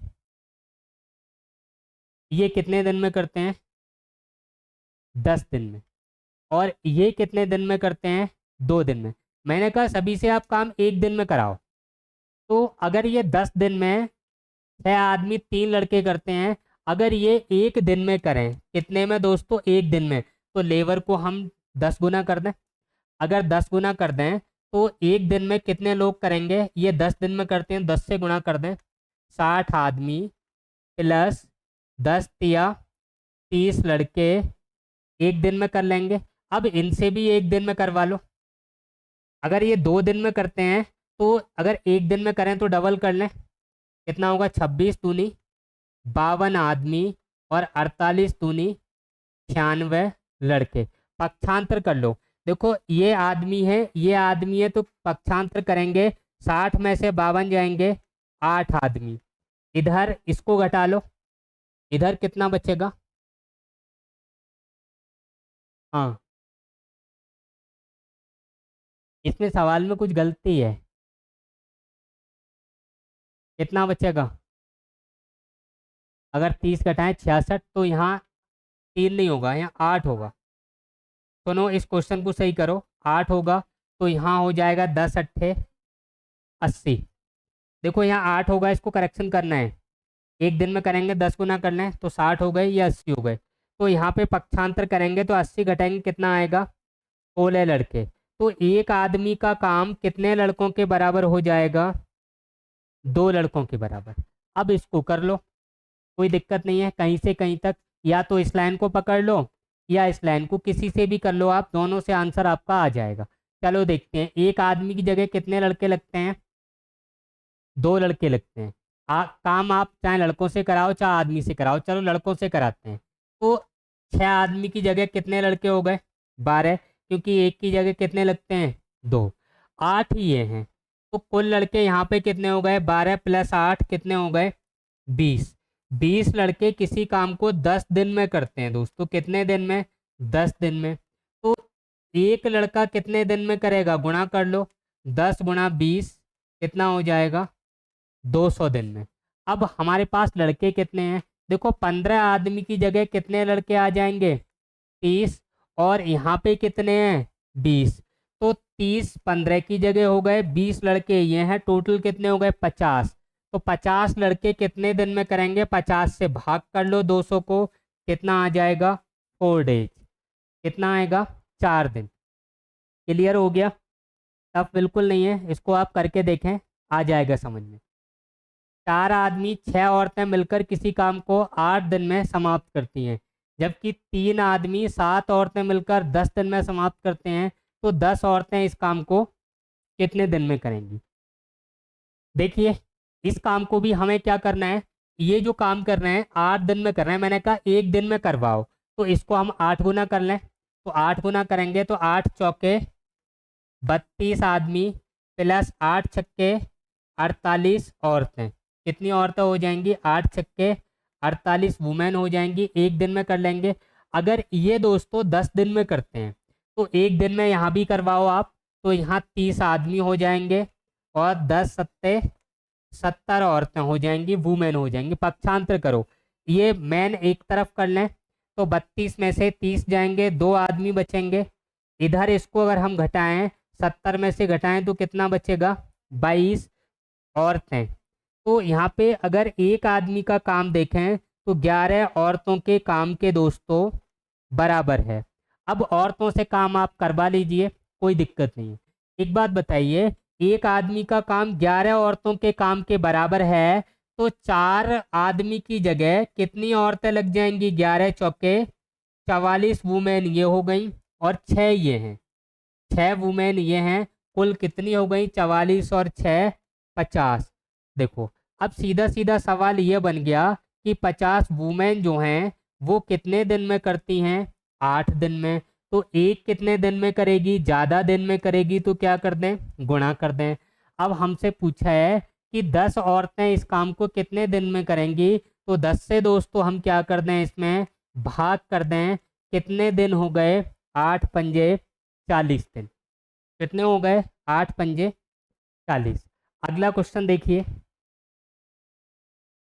ये कितने दिन में करते हैं, 10 दिन में। और ये कितने दिन में करते हैं, 2 दिन में। मैंने कहा सभी से आप काम 1 दिन में कराओ। तो अगर ये 10 दिन में 6 आदमी 3 लड़के करते हैं, अगर ये 1 दिन में करें, कितने में दोस्तों, 1 दिन में, तो लेबर को हम 10 गुना कर दें। अगर 10 गुना कर दें तो एक दिन में कितने लोग करेंगे, ये 10 दिन में करते हैं, 10 से गुना कर दें। 60 आदमी प्लस 10 तिया 30 लड़के एक दिन में कर लेंगे। अब इनसे भी एक दिन में करवा लो। अगर ये 2 दिन में करते हैं तो अगर एक दिन में करें तो डबल कर लें, कितना होगा 26 दूनी 52 आदमी और 48 दूनी 96 लड़के। पक्षांतर कर लो। देखो ये आदमी है, ये आदमी है, तो पक्षांतर करेंगे 60 में से 52 जाएंगे 8 आदमी। इधर इसको घटा लो, इधर कितना बचेगा। हाँ, इसमें सवाल में कुछ गलती है। कितना बचेगा, अगर 30 घटाएं 66 तो यहाँ 3 नहीं होगा, यहाँ 8 होगा। सुनो इस क्वेश्चन को सही करो। 8 होगा तो यहाँ हो जाएगा 10 अट्ठे 80। देखो यहाँ 8 होगा, इसको करेक्शन करना है। एक दिन में करेंगे 10 गुना कर लें तो 60 हो गए या 80 हो गए। तो यहाँ पे पक्षांतर करेंगे तो 80 घटाएंगे कितना आएगा 16 लड़के। तो एक आदमी का काम कितने लड़कों के बराबर हो जाएगा, 2 लड़कों के बराबर। अब इसको कर लो, कोई दिक्कत नहीं है, कहीं से कहीं तक या तो इस लाइन को पकड़ लो या इस लाइन को, किसी से भी कर लो आप, दोनों से आंसर आपका आ जाएगा। चलो देखते हैं, एक आदमी की जगह कितने लड़के लगते हैं, 2 लड़के लगते हैं। काम आप चाहे लड़कों से कराओ चाहे आदमी से कराओ, चलो लड़कों से कराते हैं। तो 6 आदमी की जगह कितने लड़के हो गए 12, क्योंकि एक की जगह कितने लगते हैं 2। 8 ही ये हैं, तो कुल लड़के यहाँ पे कितने हो गए 12 प्लस 8 कितने हो गए 20। 20 लड़के किसी काम को 10 दिन में करते हैं दोस्तों, कितने दिन में 10 दिन में। तो एक लड़का कितने दिन में करेगा, गुणा कर लो, 10 गुणा 20 कितना हो जाएगा 200 दिन में। अब हमारे पास लड़के कितने हैं, देखो 15 आदमी की जगह कितने लड़के आ जाएंगे 30, और यहाँ पे कितने हैं 20। तो 30 15 की जगह हो गए 20 लड़के ये हैं, टोटल कितने हो गए 50। तो 50 लड़के कितने दिन में करेंगे, 50 से भाग कर लो 200 को, कितना आ जाएगा 4 डेज। कितना आएगा 4 दिन। क्लियर हो गया। तब बिल्कुल नहीं है, इसको आप करके देखें, आ जाएगा समझ में। 4 आदमी 6 औरतें मिलकर किसी काम को 8 दिन में समाप्त करती हैं, जबकि 3 आदमी 7 औरतें मिलकर 10 दिन में समाप्त करते हैं। तो 10 औरतें इस काम को कितने दिन में करेंगी। देखिए इस काम को भी हमें क्या करना है, ये जो काम कर रहे हैं 8 दिन में कर रहे हैं, मैंने कहा एक दिन में करवाओ, तो इसको हम 8 गुना कर लें। तो 8 गुना करेंगे तो 8 चौके 32 आदमी प्लस 8 छक्के 48 औरतें। कितनी औरतें हो जाएंगी 8 छक्के 48 वुमेन हो जाएंगी, एक दिन में कर लेंगे। अगर ये दोस्तों 10 दिन में करते हैं तो एक दिन में यहाँ भी करवाओ आप, तो यहाँ 30 आदमी हो जाएंगे और 10 सत्ते 70 औरतें हो जाएंगी, वुमेन हो जाएंगी। पक्षांतर करो, ये मैन एक तरफ कर लें तो 32 में से 30 जाएंगे, 2 आदमी बचेंगे। इधर इसको अगर हम घटाएं 70 में से घटाएं तो कितना बचेगा 22 औरतें। तो यहाँ पे अगर एक आदमी का काम देखें तो 11 औरतों के काम के दोस्तों बराबर है। अब औरतों से काम आप करवा लीजिए, कोई दिक्कत नहीं है। एक बात बताइए, एक आदमी का काम 11 औरतों के काम के बराबर है, तो 4 आदमी की जगह कितनी औरतें लग जाएंगी, 11 चौके 44 वुमेन ये हो गई, और 6 ये हैं, 6 वुमेन ये हैं, कुल कितनी हो गई 44 और 6 50। देखो अब सीधा सीधा सवाल ये बन गया कि 50 वुमेन जो हैं वो कितने दिन में करती हैं 8 दिन में। तो एक कितने दिन में करेगी, ज़्यादा दिन में करेगी, तो क्या कर दें गुणा कर दें। अब हमसे पूछा है कि 10 औरतें इस काम को कितने दिन में करेंगी, तो 10 से दोस्तों हम क्या कर दें इसमें भाग कर दें। कितने दिन हो गए 8 पंजे 40 दिन। कितने हो गए 8 पंजे 40। अगला क्वेश्चन देखिए,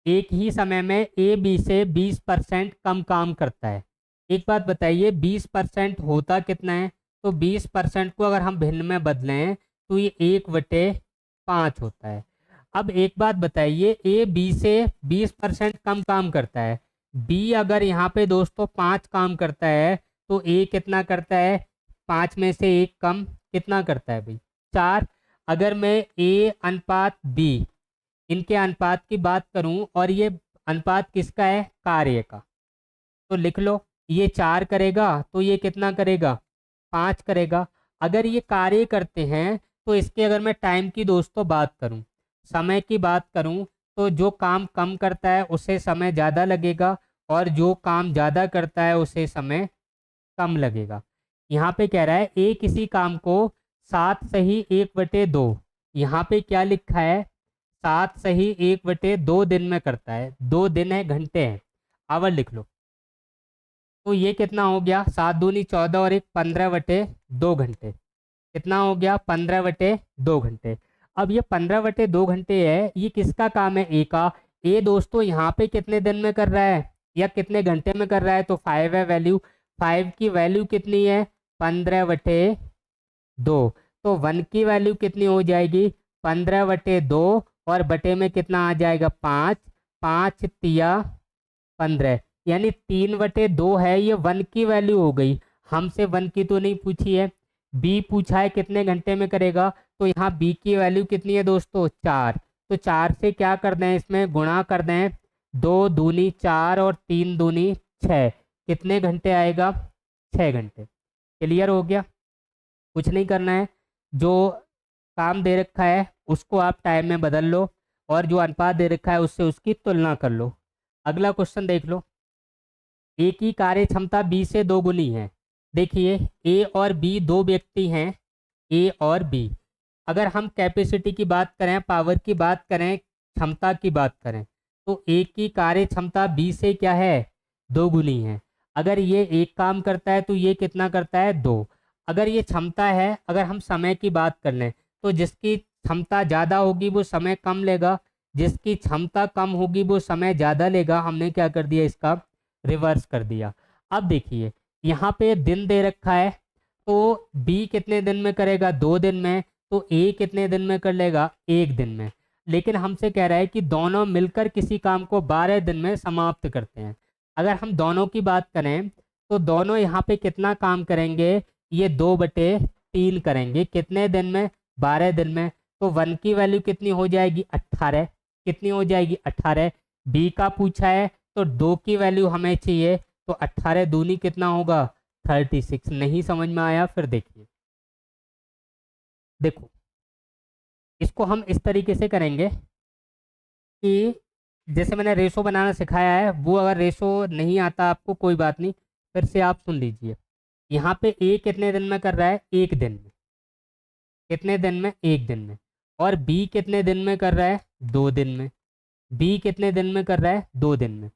एक ही समय में ए बी से 20% कम काम करता है। एक बात बताइए 20% होता कितना है, तो 20% को अगर हम भिन्न में बदलें तो ये 1/5 होता है। अब एक बात बताइए, ए बी से 20% कम काम करता है, बी अगर यहाँ पे दोस्तों 5 काम करता है तो ए कितना करता है 5 में से 1 कम कितना करता है भाई, 4। अगर मैं ए अनुपात बी इनके अनुपात की बात करूं और ये अनुपात किसका है, कार्य का, तो लिख लो ये 4 करेगा तो ये कितना करेगा, 5 करेगा। अगर ये कार्य करते हैं तो इसके अगर मैं टाइम की दोस्तों बात करूं, समय की बात करूं, तो जो काम कम करता है उसे समय ज़्यादा लगेगा और जो काम ज़्यादा करता है उसे समय कम लगेगा। यहाँ पे कह रहा है ए किसी काम को 7 सही 1/2, यहाँ पे क्या लिखा है, 7 सही 1/2 दिन में करता है, 2 दिन है, घंटे हैं, आवर लिख लो। तो ये कितना हो गया, 7 दूनी 14 और 1 15/2 घंटे, कितना हो गया 15/2 घंटे। अब ये 15/2 घंटे है, ये किसका काम है, ए का। ए दोस्तों यहाँ पे कितने दिन में कर रहा है या कितने घंटे में कर रहा है, तो 5 है वैल्यू, 5 की वैल्यू कितनी है 15/2, तो 1 की वैल्यू कितनी हो जाएगी 15/2 और बटे में कितना आ जाएगा 5, 5 तिया 15, यानी 3/2 है, ये 1 की वैल्यू हो गई। हमसे 1 की तो नहीं पूछी है, बी पूछा है कितने घंटे में करेगा, तो यहाँ बी की वैल्यू कितनी है दोस्तों 4, तो 4 से क्या कर दें, इसमें गुणा कर दें, 2 दूनी 4 और 3 दूनी 6, कितने घंटे आएगा 6 घंटे। क्लियर हो गया, कुछ नहीं करना है, जो काम दे रखा है उसको आप टाइम में बदल लो और जो अनुपात दे रखा है उससे उसकी तुलना कर लो। अगला क्वेश्चन देख लो, ए की कार्य क्षमता बी से 2 गुनी है। देखिए ए और बी दो व्यक्ति हैं, ए और बी। अगर हम कैपेसिटी की बात करें, पावर की बात करें, क्षमता की बात करें, तो ए की कार्य क्षमता बी से क्या है 2 गुनी है। अगर ये एक काम करता है तो ये कितना करता है 2। अगर ये क्षमता है, अगर हम समय की बात कर लें तो जिसकी क्षमता ज़्यादा होगी वो समय कम लेगा, जिसकी क्षमता कम होगी वो समय ज़्यादा लेगा। हमने क्या कर दिया, इसका रिवर्स कर दिया। अब देखिए यहाँ पे दिन दे रखा है, तो बी कितने दिन में करेगा 2 दिन में, तो ए कितने दिन में कर लेगा 1 दिन में। लेकिन हमसे कह रहा है कि दोनों मिलकर किसी काम को 12 दिन में समाप्त करते हैं। अगर हम दोनों की बात करें तो दोनों यहाँ पे कितना काम करेंगे, ये 2/3 करेंगे, कितने दिन में 12 दिन में। तो 1 की वैल्यू कितनी हो जाएगी 18, कितनी हो जाएगी 18। बी का पूछा है तो 2 की वैल्यू हमें चाहिए, तो 18 दूनी कितना होगा 36। नहीं समझ में आया, फिर देखिए, देखो इसको हम इस तरीके से करेंगे कि जैसे मैंने रेशो बनाना सिखाया है, वो अगर रेशो नहीं आता आपको कोई बात नहीं, फिर से आप सुन लीजिए। यहाँ पे ए कितने दिन में कर रहा है 1 दिन में, कितने दिन में 1 दिन में। और बी कितने दिन में कर रहा है 2 दिन में, बी कितने दिन में कर रहा है 2 दिन में।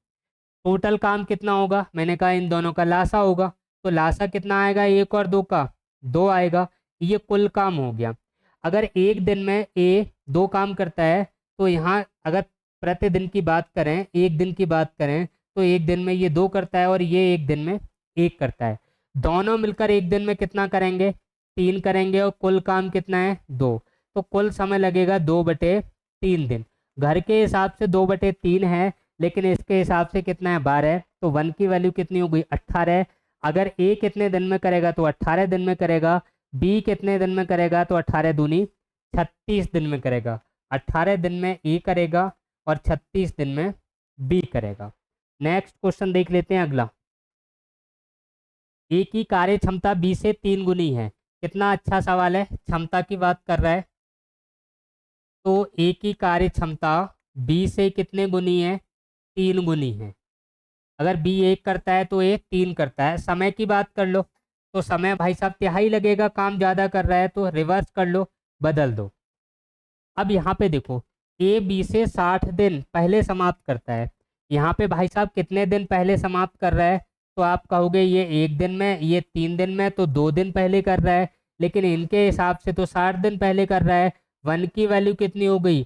टोटल काम कितना होगा, मैंने कहा इन दोनों का लासा होगा, तो लासा कितना आएगा 1 और 2 का 2 आएगा, ये कुल काम हो गया। अगर 1 दिन में ए 2 काम करता है तो यहाँ अगर प्रतिदिन की बात करें, 1 दिन की बात करें, तो 1 दिन में ये 2 करता है और ये 1 दिन में 1 करता है। दोनों मिलकर 1 दिन में कितना करेंगे 3 करेंगे और कुल काम कितना है 2, तो कुल समय लगेगा 2/3 दिन। घर के हिसाब से 2/3 है, लेकिन इसके हिसाब से कितना है 12, तो 1 की वैल्यू कितनी हो गई 18। अगर ए कितने दिन में करेगा तो 18 दिन में करेगा, बी कितने दिन में करेगा तो 18 दूनी 36 दिन में करेगा। 18 दिन में ए करेगा और 36 दिन में बी करेगा। नेक्स्ट क्वेश्चन देख लेते हैं अगला, ए की कार्य क्षमता बी से 3 गुनी है। कितना अच्छा सवाल है, क्षमता की बात कर रहा है, तो ए की कार्य क्षमता बी से कितने गुनी है 3 गुनी है। अगर बी 1 करता है तो ए 3 करता है। समय की बात कर लो तो समय भाई साहब तिहाई लगेगा, काम ज़्यादा कर रहा है, तो रिवर्स कर लो, बदल दो। अब यहाँ पे देखो ए बी से 60 दिन पहले समाप्त करता है, यहाँ पे भाई साहब कितने दिन पहले समाप्त कर रहा है, तो आप कहोगे ये 1 दिन में, ये 3 दिन में, तो 2 दिन पहले कर रहा है, लेकिन इनके हिसाब से तो 60 दिन पहले कर रहा है। 1 की वैल्यू कितनी हो गई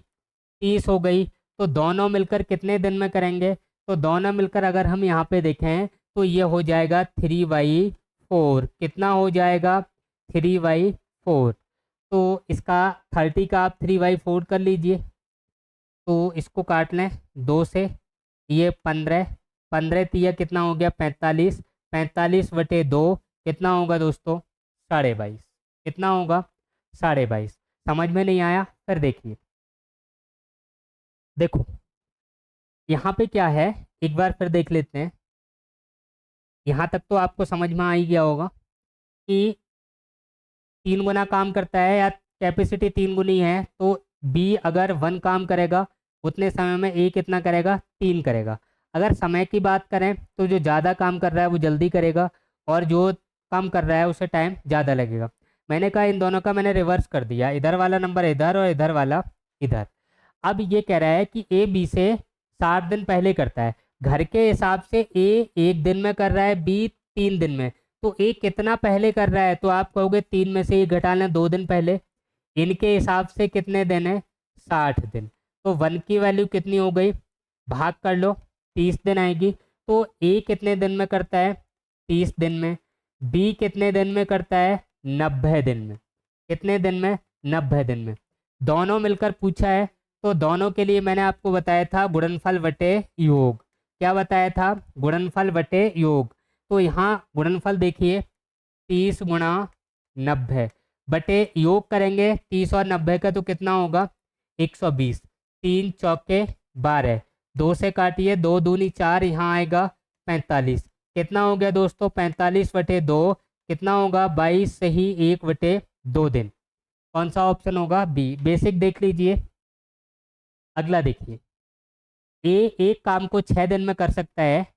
30 हो गई, तो दोनों मिलकर कितने दिन में करेंगे, तो दोनों मिलकर अगर हम यहाँ पे देखें तो ये हो जाएगा 3/4। कितना हो जाएगा 3/4, तो इसका 30 का आप 3/4 कर लीजिए, तो इसको काट लें 2 से, ये 15, 15 तिया कितना हो गया 45, 45/2 कितना होगा दोस्तों 22.5। कितना होगा? 22.5। समझ में नहीं आया? फिर देखिए, देखो यहाँ पे क्या है, एक बार फिर देख लेते हैं। यहाँ तक तो आपको समझ में आ ही गया होगा कि 3 गुना काम करता है या कैपेसिटी 3 गुनी है, तो बी अगर 1 काम करेगा उतने समय में ए कितना करेगा? 3 करेगा। अगर समय की बात करें तो जो ज़्यादा काम कर रहा है वो जल्दी करेगा, और जो कम कर रहा है उसे टाइम ज़्यादा लगेगा। मैंने कहा इन दोनों का मैंने रिवर्स कर दिया, इधर वाला नंबर इधर और इधर वाला इधर। अब ये कह रहा है कि ए बी से 60 दिन पहले करता है। घर के हिसाब से ए 1 दिन में कर रहा है, बी 3 दिन में। तो ए कितना पहले कर रहा है? तो आप कहोगे 3 में से ये घटा लें 2 दिन पहले। इनके हिसाब से कितने दिन है? 60 दिन। तो 1 की वैल्यू कितनी हो गई? भाग कर लो, 30 दिन आएगी। तो ए कितने दिन में करता है? 30 दिन में। बी कितने दिन में करता है? 90 दिन में। कितने दिन में? 90 दिन में। दोनों मिलकर पूछा है, तो दोनों के लिए मैंने आपको बताया था गुणनफल बटे योग। क्या बताया था? गुणनफल बटे योग। तो यहाँ गुणनफल देखिए, 30 गुणा 90 बटे योग करेंगे 30 और 90 का, तो कितना होगा? 120। 3 चौके 12, 2 से काटिए, 2 दूनी 4, यहाँ आएगा 45। कितना हो गया दोस्तों? 45 बटे 2 कितना होगा? 22 से ही 1 बटे 2 दिन। कौन सा ऑप्शन होगा? बी। बेसिक देख लीजिए। अगला देखिए, ए एक काम को 6 दिन में कर सकता है,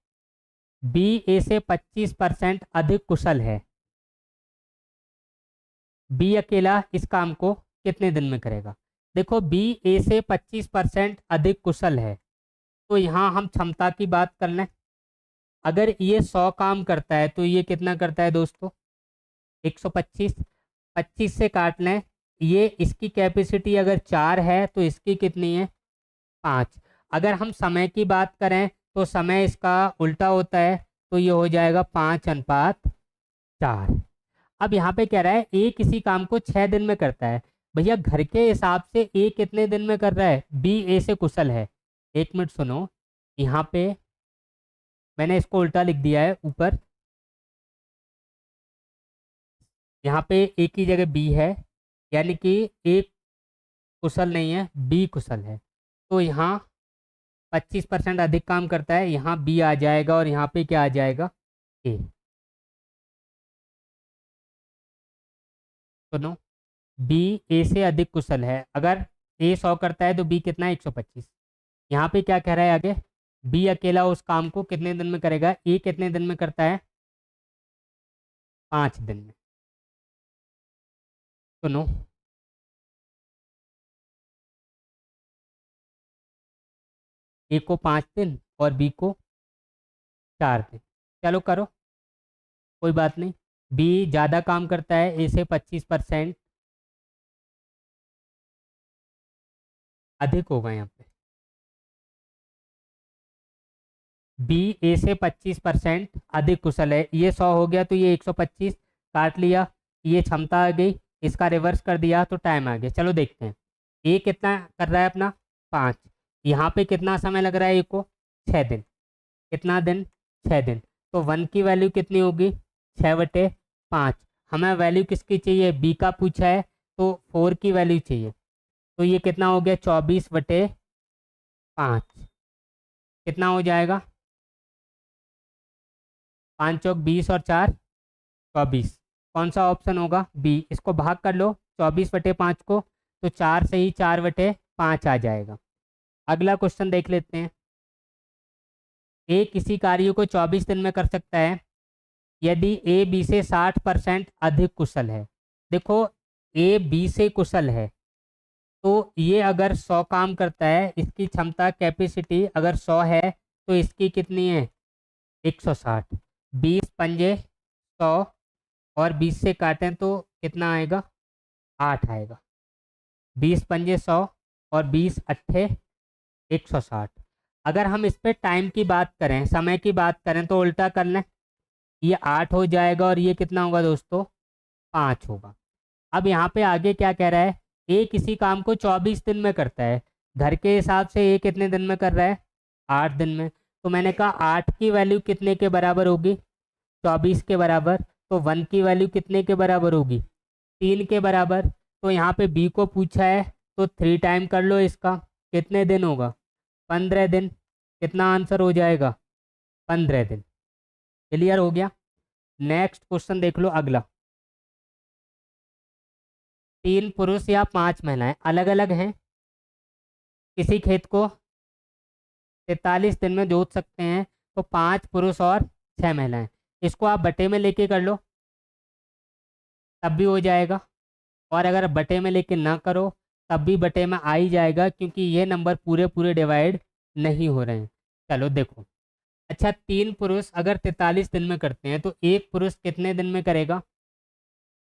बी ए से 25% अधिक कुशल है। बी अकेला इस काम को कितने दिन में करेगा? देखो, बी ए से 25% अधिक कुशल है, तो यहाँ हम क्षमता की बात कर लें। अगर ये 100 काम करता है तो ये कितना करता है दोस्तों? 125। 25 से काट लें, ये इसकी कैपेसिटी अगर 4 है तो इसकी कितनी है? 5। अगर हम समय की बात करें तो समय इसका उल्टा होता है, तो ये हो जाएगा 5:4। अब यहाँ पे कह रहा है ए किसी काम को 6 दिन में करता है। भैया घर के हिसाब से ए कितने दिन में कर रहा है? बी ए से कुशल है। एक मिनट सुनो, यहाँ पे मैंने इसको उल्टा लिख दिया है ऊपर। यहाँ पे ए की जगह बी है, यानी कि ए कुशल नहीं है, बी कुशल है। तो यहाँ 25% अधिक काम करता है, यहाँ बी आ जाएगा और यहाँ पे क्या आ जाएगा? ए। सुनो, बी ए से अधिक कुशल है। अगर ए 100 करता है तो बी कितना है? 125। यहाँ पे क्या कह रहा है आगे? बी अकेला उस काम को कितने दिन में करेगा? ए कितने दिन में करता है? 5 दिन में। सुनो, ए को 5 दिन और बी को 4 दिन। चलो करो, कोई बात नहीं। बी ज़्यादा काम करता है ए से 25% अधिक होगा यहाँ पे। बी ए से 25% अधिक कुशल है। ये 100 हो गया तो ये 125 काट लिया, ये क्षमता आ गई, इसका रिवर्स कर दिया तो टाइम आ गया। चलो देखते हैं, ए कितना कर रहा है अपना? 5। यहाँ पे कितना समय लग रहा है ए को? 6 दिन। कितना दिन? 6 दिन। तो 1 की वैल्यू कितनी होगी? 6/5। हमें वैल्यू किसकी चाहिए? बी का पूछा है, तो 4 की वैल्यू चाहिए। तो ये कितना हो गया? 24/5। कितना हो जाएगा? 5 चौक 20 और 4 24। कौन सा ऑप्शन होगा? बी। इसको भाग कर लो 24/5 को, तो 4 से ही 4/5 आ जाएगा। अगला क्वेश्चन देख लेते हैं। ए किसी कार्य को 24 दिन में कर सकता है यदि ए बी से 60% अधिक कुशल है। देखो, ए बी से कुशल है, तो ये अगर 100 काम करता है, इसकी क्षमता कैपेसिटी अगर 100 है तो इसकी कितनी है? 160। 20 पंजे 100 और 20 से काटें तो कितना आएगा? 8 आएगा। 20 पंजे 100 और 20 अट्ठे 160। अगर हम इस पे टाइम की बात करें, समय की बात करें, तो उल्टा कर लें, ये 8 हो जाएगा और ये कितना होगा दोस्तों? 5 होगा। अब यहाँ पे आगे क्या कह रहा है? ए किसी काम को 24 दिन में करता है। घर के हिसाब से ए कितने दिन में कर रहा है? 8 दिन में। तो मैंने कहा 8 की वैल्यू कितने के बराबर होगी? 24 के बराबर। तो 1 की वैल्यू कितने के बराबर होगी, 3 के बराबर। तो यहाँ पे बी को पूछा है तो 3 टाइम कर लो इसका, कितने दिन होगा, 15 दिन। कितना आंसर हो जाएगा, 15 दिन। क्लियर हो गया। नेक्स्ट क्वेश्चन देख लो अगला। 3 पुरुष या 5 महिलाएं अलग अलग हैं, किसी खेत को 43 दिन में जोत सकते हैं, तो 5 पुरुष और 6 महिलाएं। इसको आप बटे में लेके कर लो तब भी हो जाएगा, और अगर बटे में लेके ना करो तब भी बटे में आ ही जाएगा, क्योंकि ये नंबर पूरे पूरे डिवाइड नहीं हो रहे हैं। चलो देखो, अच्छा 3 पुरुष अगर 43 दिन में करते हैं तो एक पुरुष कितने दिन में करेगा,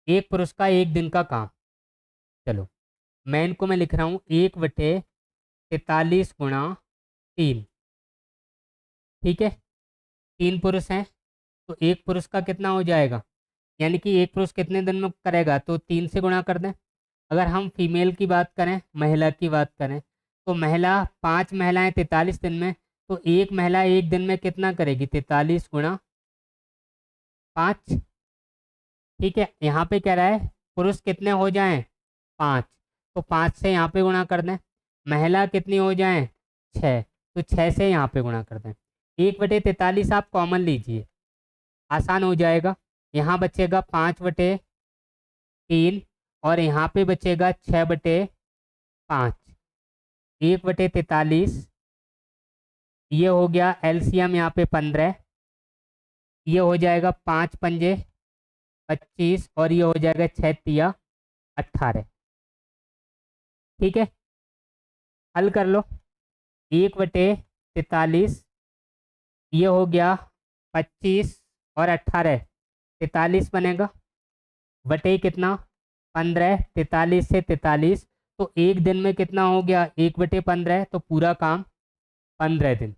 एक पुरुष का एक दिन का काम। चलो मैं इनको मैं लिख रहा हूँ 1/43 × 3। ठीक है, 3 पुरुष हैं तो एक पुरुष का कितना हो जाएगा, यानी कि एक पुरुष कितने दिन में करेगा, तो 3 से गुणा कर दें। अगर हम फीमेल की बात करें, महिला की बात करें, तो महिला 5 महिलाएं 43 दिन में, तो एक महिला एक दिन में कितना करेगी, 43 × 5। ठीक है, यहाँ पे कह रहा है पुरुष कितने हो जाएं, 5, तो 5 से यहाँ पे गुणा कर दें। महिला कितनी हो जाएं, 6, तो 6 से यहाँ पे गुणा कर दें। 1/43 आप कॉमन लीजिए, आसान हो जाएगा। यहाँ बचेगा 5/3 और यहाँ पे बचेगा 6/5। 1/43, ये हो गया एलसीएम यहाँ पे 15, ये हो जाएगा 5 पंजे 25 और ये हो जाएगा 6 तिया 18। ठीक है, हल कर लो। 1/43, ये हो गया 25 और 18, 43 बनेगा, बटे कितना 15, 43 से 43, तो एक दिन में कितना हो गया, 1/15, तो पूरा काम 15 दिन।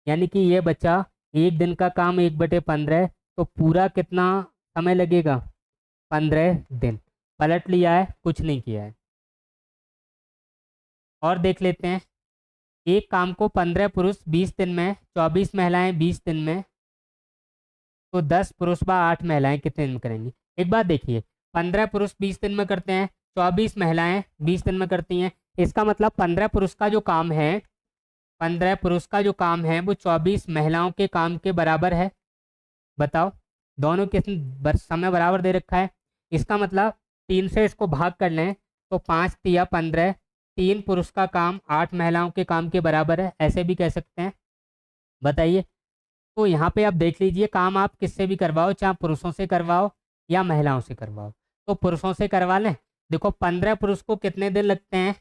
यानी कि ये बचा एक दिन का काम 1/15, तो पूरा कितना समय लगेगा, 15 दिन। पलट लिया है, कुछ नहीं किया है। और देख लेते हैं, एक काम को 15 पुरुष 20 दिन में, 24 महिलाएं 20 दिन में, तो 10 पुरुष व 8 महिलाएं कितने दिन में करेंगी। एक बात देखिए, 15 पुरुष 20 दिन में करते हैं, 24 महिलाएं 20 दिन में करती हैं, इसका मतलब 15 पुरुष का जो काम है, 15 पुरुष का जो काम है वो 24 महिलाओं के काम के बराबर है। बताओ, दोनों के समय बराबर दे रखा है, इसका मतलब 3 से इसको भाग कर लें तो 5 तिया 15, 3 पुरुष का काम 8 महिलाओं के काम के बराबर है, ऐसे भी कह सकते हैं। बताइए, तो यहाँ पे आप देख लीजिए, काम आप किससे भी करवाओ, चाहे पुरुषों से करवाओ या महिलाओं से करवाओ, तो पुरुषों से करवा लें। देखो 15 पुरुष को कितने दिन लगते हैं,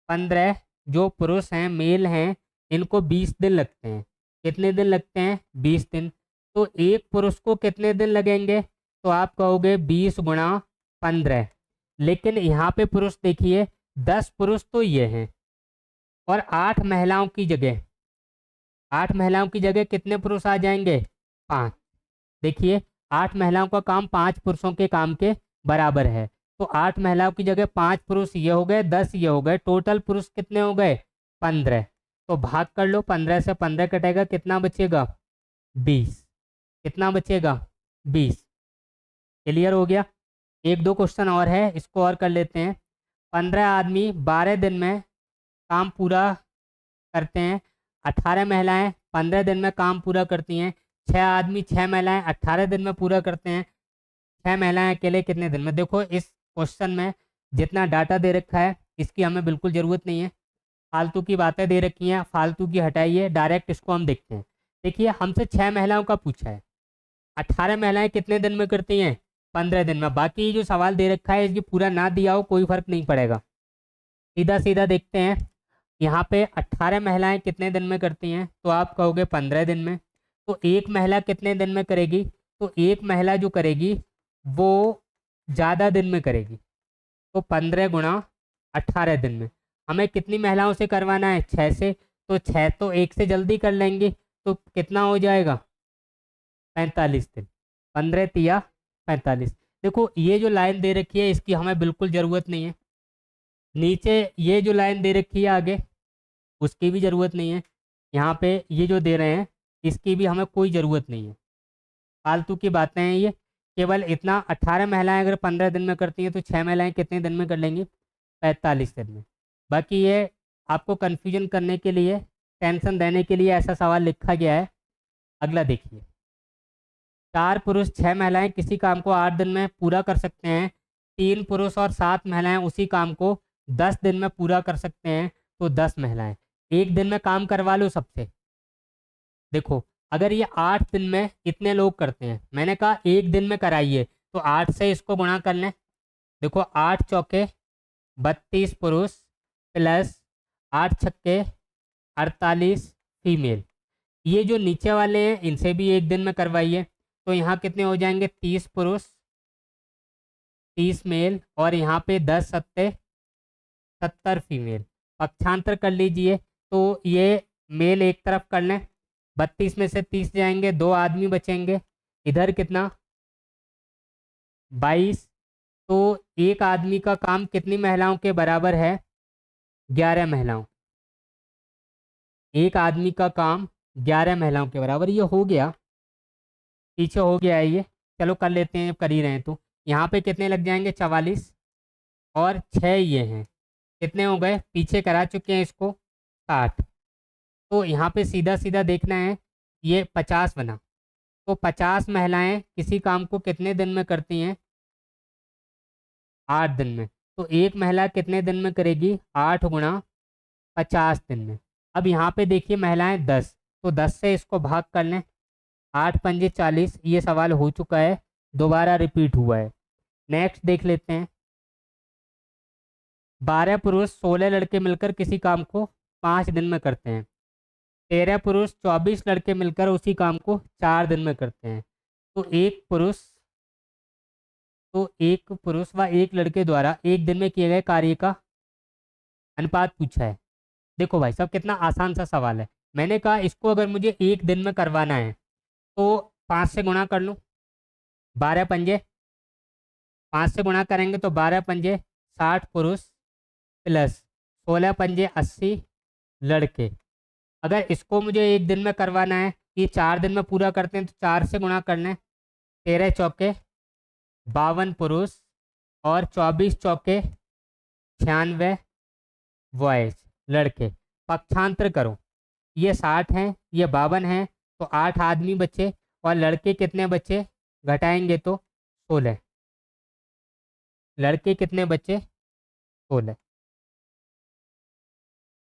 15 जो पुरुष हैं मेल हैं इनको 20 दिन लगते हैं। कितने दिन लगते हैं, 20 दिन। तो एक पुरुष को कितने दिन लगेंगे, तो आप कहोगे 20 × 15। लेकिन यहाँ पे पुरुष देखिए, 10 पुरुष तो ये हैं और 8 महिलाओं की जगह, 8 महिलाओं की जगह कितने पुरुष आ जाएंगे, 5। देखिए 8 महिलाओं का काम 5 पुरुषों के काम के बराबर है, तो 8 महिलाओं की जगह 5 पुरुष ये हो गए, 10 ये हो गए, टोटल पुरुष कितने हो गए, 15। तो भाग कर लो, 15 से 15 कटेगा, कितना बचेगा, 20। कितना बचेगा, 20। क्लियर हो गया। एक दो क्वेश्चन और है, इसको और कर लेते हैं। 15 आदमी 12 दिन में काम पूरा करते हैं, 18 महिलाएं 15 दिन में काम पूरा करती हैं, 6 आदमी 6 महिलाएं 18 दिन में पूरा करते हैं, 6 महिलाएं अकेले कितने दिन में। देखो इस क्वेश्चन में जितना डाटा दे रखा है इसकी हमें बिल्कुल ज़रूरत नहीं है, फालतू की बातें दे रखी हैं, फालतू की हटाइए, डायरेक्ट इसको हम देखते हैं। देखिए हमसे 6 महिलाओं का पूछा है, 18 महिलाएं कितने दिन में करती हैं, 15 दिन में। बाकी जो सवाल दे रखा है इसकी पूरा ना दिया हो कोई फर्क नहीं पड़ेगा, सीधा सीधा देखते हैं। यहाँ पे 18 महिलाएं कितने दिन में करती हैं, तो आप कहोगे 15 दिन में। तो एक महिला कितने दिन में करेगी, तो एक महिला जो करेगी वो ज़्यादा दिन में करेगी, तो 15 × 18 दिन में। हमें कितनी महिलाओं से करवाना है, 6 से, तो 6 तो एक से जल्दी कर लेंगे, तो कितना हो जाएगा, 45 दिन। 15 तिया 45। देखो ये जो लाइन दे रखी है इसकी हमें बिल्कुल ज़रूरत नहीं है, नीचे ये जो लाइन दे रखी है आगे उसकी भी ज़रूरत नहीं है, यहाँ पे ये जो दे रहे हैं इसकी भी हमें कोई ज़रूरत नहीं है। फालतू की बातें हैं ये। केवल इतना 18 महिलाएं अगर 15 दिन में करती हैं तो 6 महिलाएं कितने दिन में कर लेंगी? 45 दिन में। बाकी ये आपको कन्फ्यूजन करने के लिए, टेंशन देने के लिए ऐसा सवाल लिखा गया है। अगला देखिए, 4 पुरुष 6 महिलाएं किसी काम को 8 दिन में पूरा कर सकते हैं, 3 पुरुष और 7 महिलाएं उसी काम को 10 दिन में पूरा कर सकते हैं, तो 10 महिलाएं एक दिन में काम करवा लो सबसे। देखो, अगर ये 8 दिन में इतने लोग करते हैं, मैंने कहा एक दिन में कराइए, तो 8 से इसको गुणा कर लें। देखो, 8 चौके 32 पुरुष प्लस 8 छक्के 48 फीमेल। ये जो नीचे वाले हैं इनसे भी एक दिन में करवाइए, तो यहाँ कितने हो जाएंगे? 30 पुरुष 30 मेल, और यहाँ पे 10 सत्ते 70 फीमेल। पक्षांतर कर लीजिए, तो ये मेल एक तरफ कर लें, 32 में से 30 जाएंगे, 2 आदमी बचेंगे। इधर कितना? 22। तो एक आदमी का काम कितनी महिलाओं के बराबर है? 11 महिलाओं। एक आदमी का काम 11 महिलाओं के बराबर। ये हो गया, पीछे हो गया है ये। चलो कर लेते हैं, कर ही रहे हैं तो। यहाँ पे कितने लग जाएंगे? 44 और 6 ये हैं, कितने हो गए? पीछे करा चुके हैं इसको, 60। तो यहाँ पे सीधा सीधा देखना है, ये 50 बना। तो 50 महिलाएं किसी काम को कितने दिन में करती हैं? 8 दिन में। तो एक महिला कितने दिन में करेगी? 8 गुणा 50 दिन में। अब यहाँ पे देखिए महिलाएं 10, तो 10 से इसको भाग कर लें, 8 पंजे 40। ये सवाल हो चुका है, दोबारा रिपीट हुआ है। नेक्स्ट देख लेते हैं, 12 पुरुष 16 लड़के मिलकर किसी काम को 5 दिन में करते हैं, 13 पुरुष 24 लड़के मिलकर उसी काम को 4 दिन में करते हैं। तो एक पुरुष व एक लड़के द्वारा एक दिन में किए गए कार्य का अनुपात पूछा है। देखो भाई साहब, कितना आसान सा सवाल है। मैंने कहा इसको अगर मुझे एक दिन में करवाना है तो 5 से गुणा कर लूँ, 12 पंजे, 5 से गुणा करेंगे तो 12 पंजे 60 पुरुष प्लस 16 पंजे 80 लड़के। अगर इसको मुझे एक दिन में करवाना है, ये 4 दिन में पूरा करते हैं, तो 4 से गुणा कर लें, 13 चौके 52 पुरुष और 24 चौके 96 बॉयज लड़के। पक्षांतर करो, ये 60 हैं, ये 52 हैं, तो 8 आदमी बचे, और लड़के कितने बचे? घटाएंगे तो 16। लड़के कितने बचे? 16।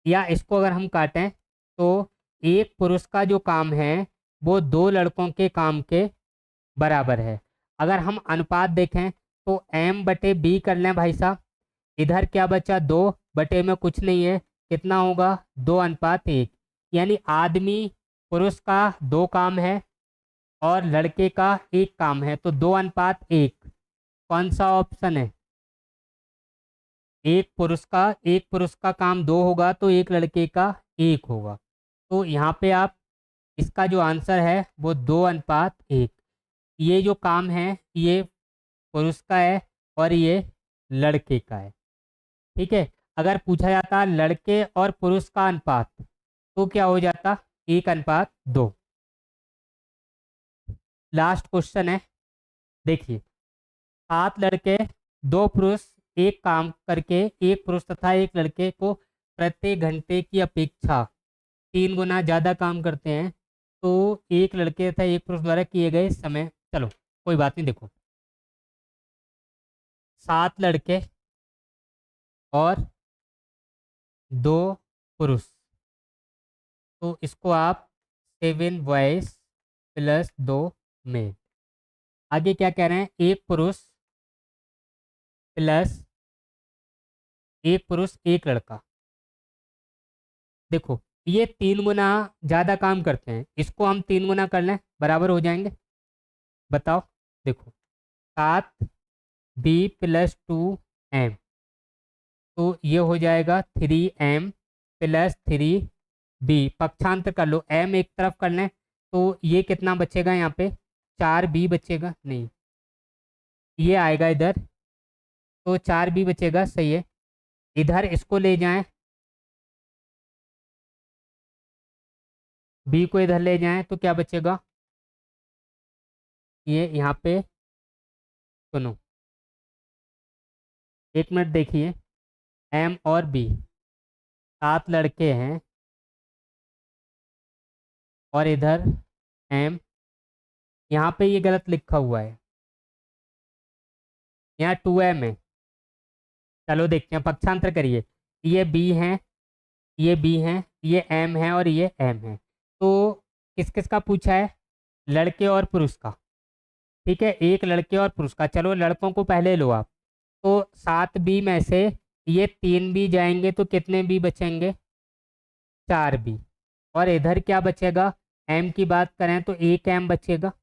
या इसको अगर हम काटें तो एक पुरुष का जो काम है वो 2 लड़कों के काम के बराबर है। अगर हम अनुपात देखें तो M/B कर लें भाई साहब। इधर क्या बचा? 2 बटे में कुछ नहीं है, कितना होगा? 2:1। यानी आदमी पुरुष का 2 काम है और लड़के का 1 काम है, तो 2:1। कौन सा ऑप्शन है? एक पुरुष का काम 2 होगा तो एक लड़के का 1 होगा। तो यहाँ पे आप, इसका जो आंसर है वो 2:1। ये जो काम है ये पुरुष का है और ये लड़के का है। ठीक है। अगर पूछा जाता लड़के और पुरुष का अनुपात तो क्या हो जाता? 1:2। लास्ट क्वेश्चन है, देखिए, 7 लड़के 2 पुरुष एक काम करके एक पुरुष तथा एक लड़के को प्रत्येक घंटे की अपेक्षा 3 गुना ज़्यादा काम करते हैं, तो एक लड़के तथा एक पुरुष द्वारा किए गए समय, चलो कोई बात नहीं। देखो, 7 लड़के और 2 पुरुष, तो इसको आप 7 बॉयज प्लस 2 मेल। आगे क्या कह रहे हैं? एक पुरुष एक लड़का। देखो, ये 3 गुना ज़्यादा काम करते हैं, इसको हम 3 गुना कर लें, बराबर हो जाएंगे। बताओ, देखो, 7B प्लस 2M, तो ये हो जाएगा 3M प्लस 3B। पक्षांतर कर लो, M एक तरफ कर लें, तो ये कितना बचेगा? यहाँ पे 4B बचेगा, नहीं ये आएगा इधर, तो 4B बचेगा, सही है। इधर इसको ले जाएं, B को इधर ले जाएं, तो क्या बचेगा? ये यहाँ पे सुनो, 1 मिनट देखिए। एम और बी 7 लड़के हैं, और इधर एम, यहाँ पे ये गलत लिखा हुआ है, यहाँ 2m है। चलो देखते हैं, पक्षांतर करिए। ये बी है, ये बी है, ये एम है, और ये एम है। तो किस किस का पूछा है? लड़के और पुरुष का। ठीक है, एक लड़के और पुरुष का। चलो लड़कों को पहले लो आप। तो 7 बी में से ये 3 बी जाएंगे तो कितने बी बचेंगे? 4 बी। और इधर क्या बचेगा? एम की बात करें तो 1m बचेगा,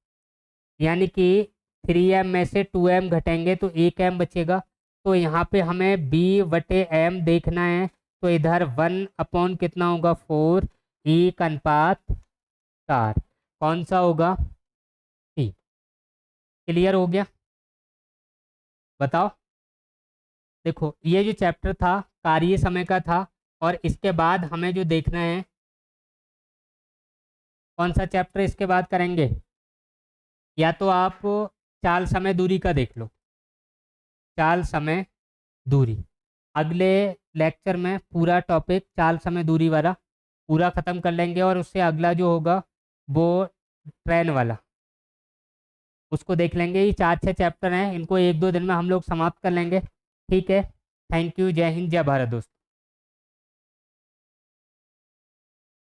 यानी कि 3m में से 2m घटेंगे तो 1m बचेगा। तो यहाँ पे हमें b/m देखना है। तो इधर 1 अपॉन कितना होगा? 4, 1:4। कौन सा होगा? सी। क्लियर हो गया? बताओ। देखो ये जो चैप्टर था कार्य समय का था, और इसके बाद हमें जो देखना है, कौन सा चैप्टर इसके बाद करेंगे? या तो आप चाल समय दूरी का देख लो, चाल समय दूरी। अगले लेक्चर में पूरा टॉपिक चाल समय दूरी वाला पूरा ख़त्म कर लेंगे, और उससे अगला जो होगा वो ट्रेन वाला, उसको देख लेंगे। ये 4-6 चैप्टर हैं, इनको 1-2 दिन में हम लोग समाप्त कर लेंगे। ठीक है, थैंक यू, जय हिंद, जय भारत दोस्तों।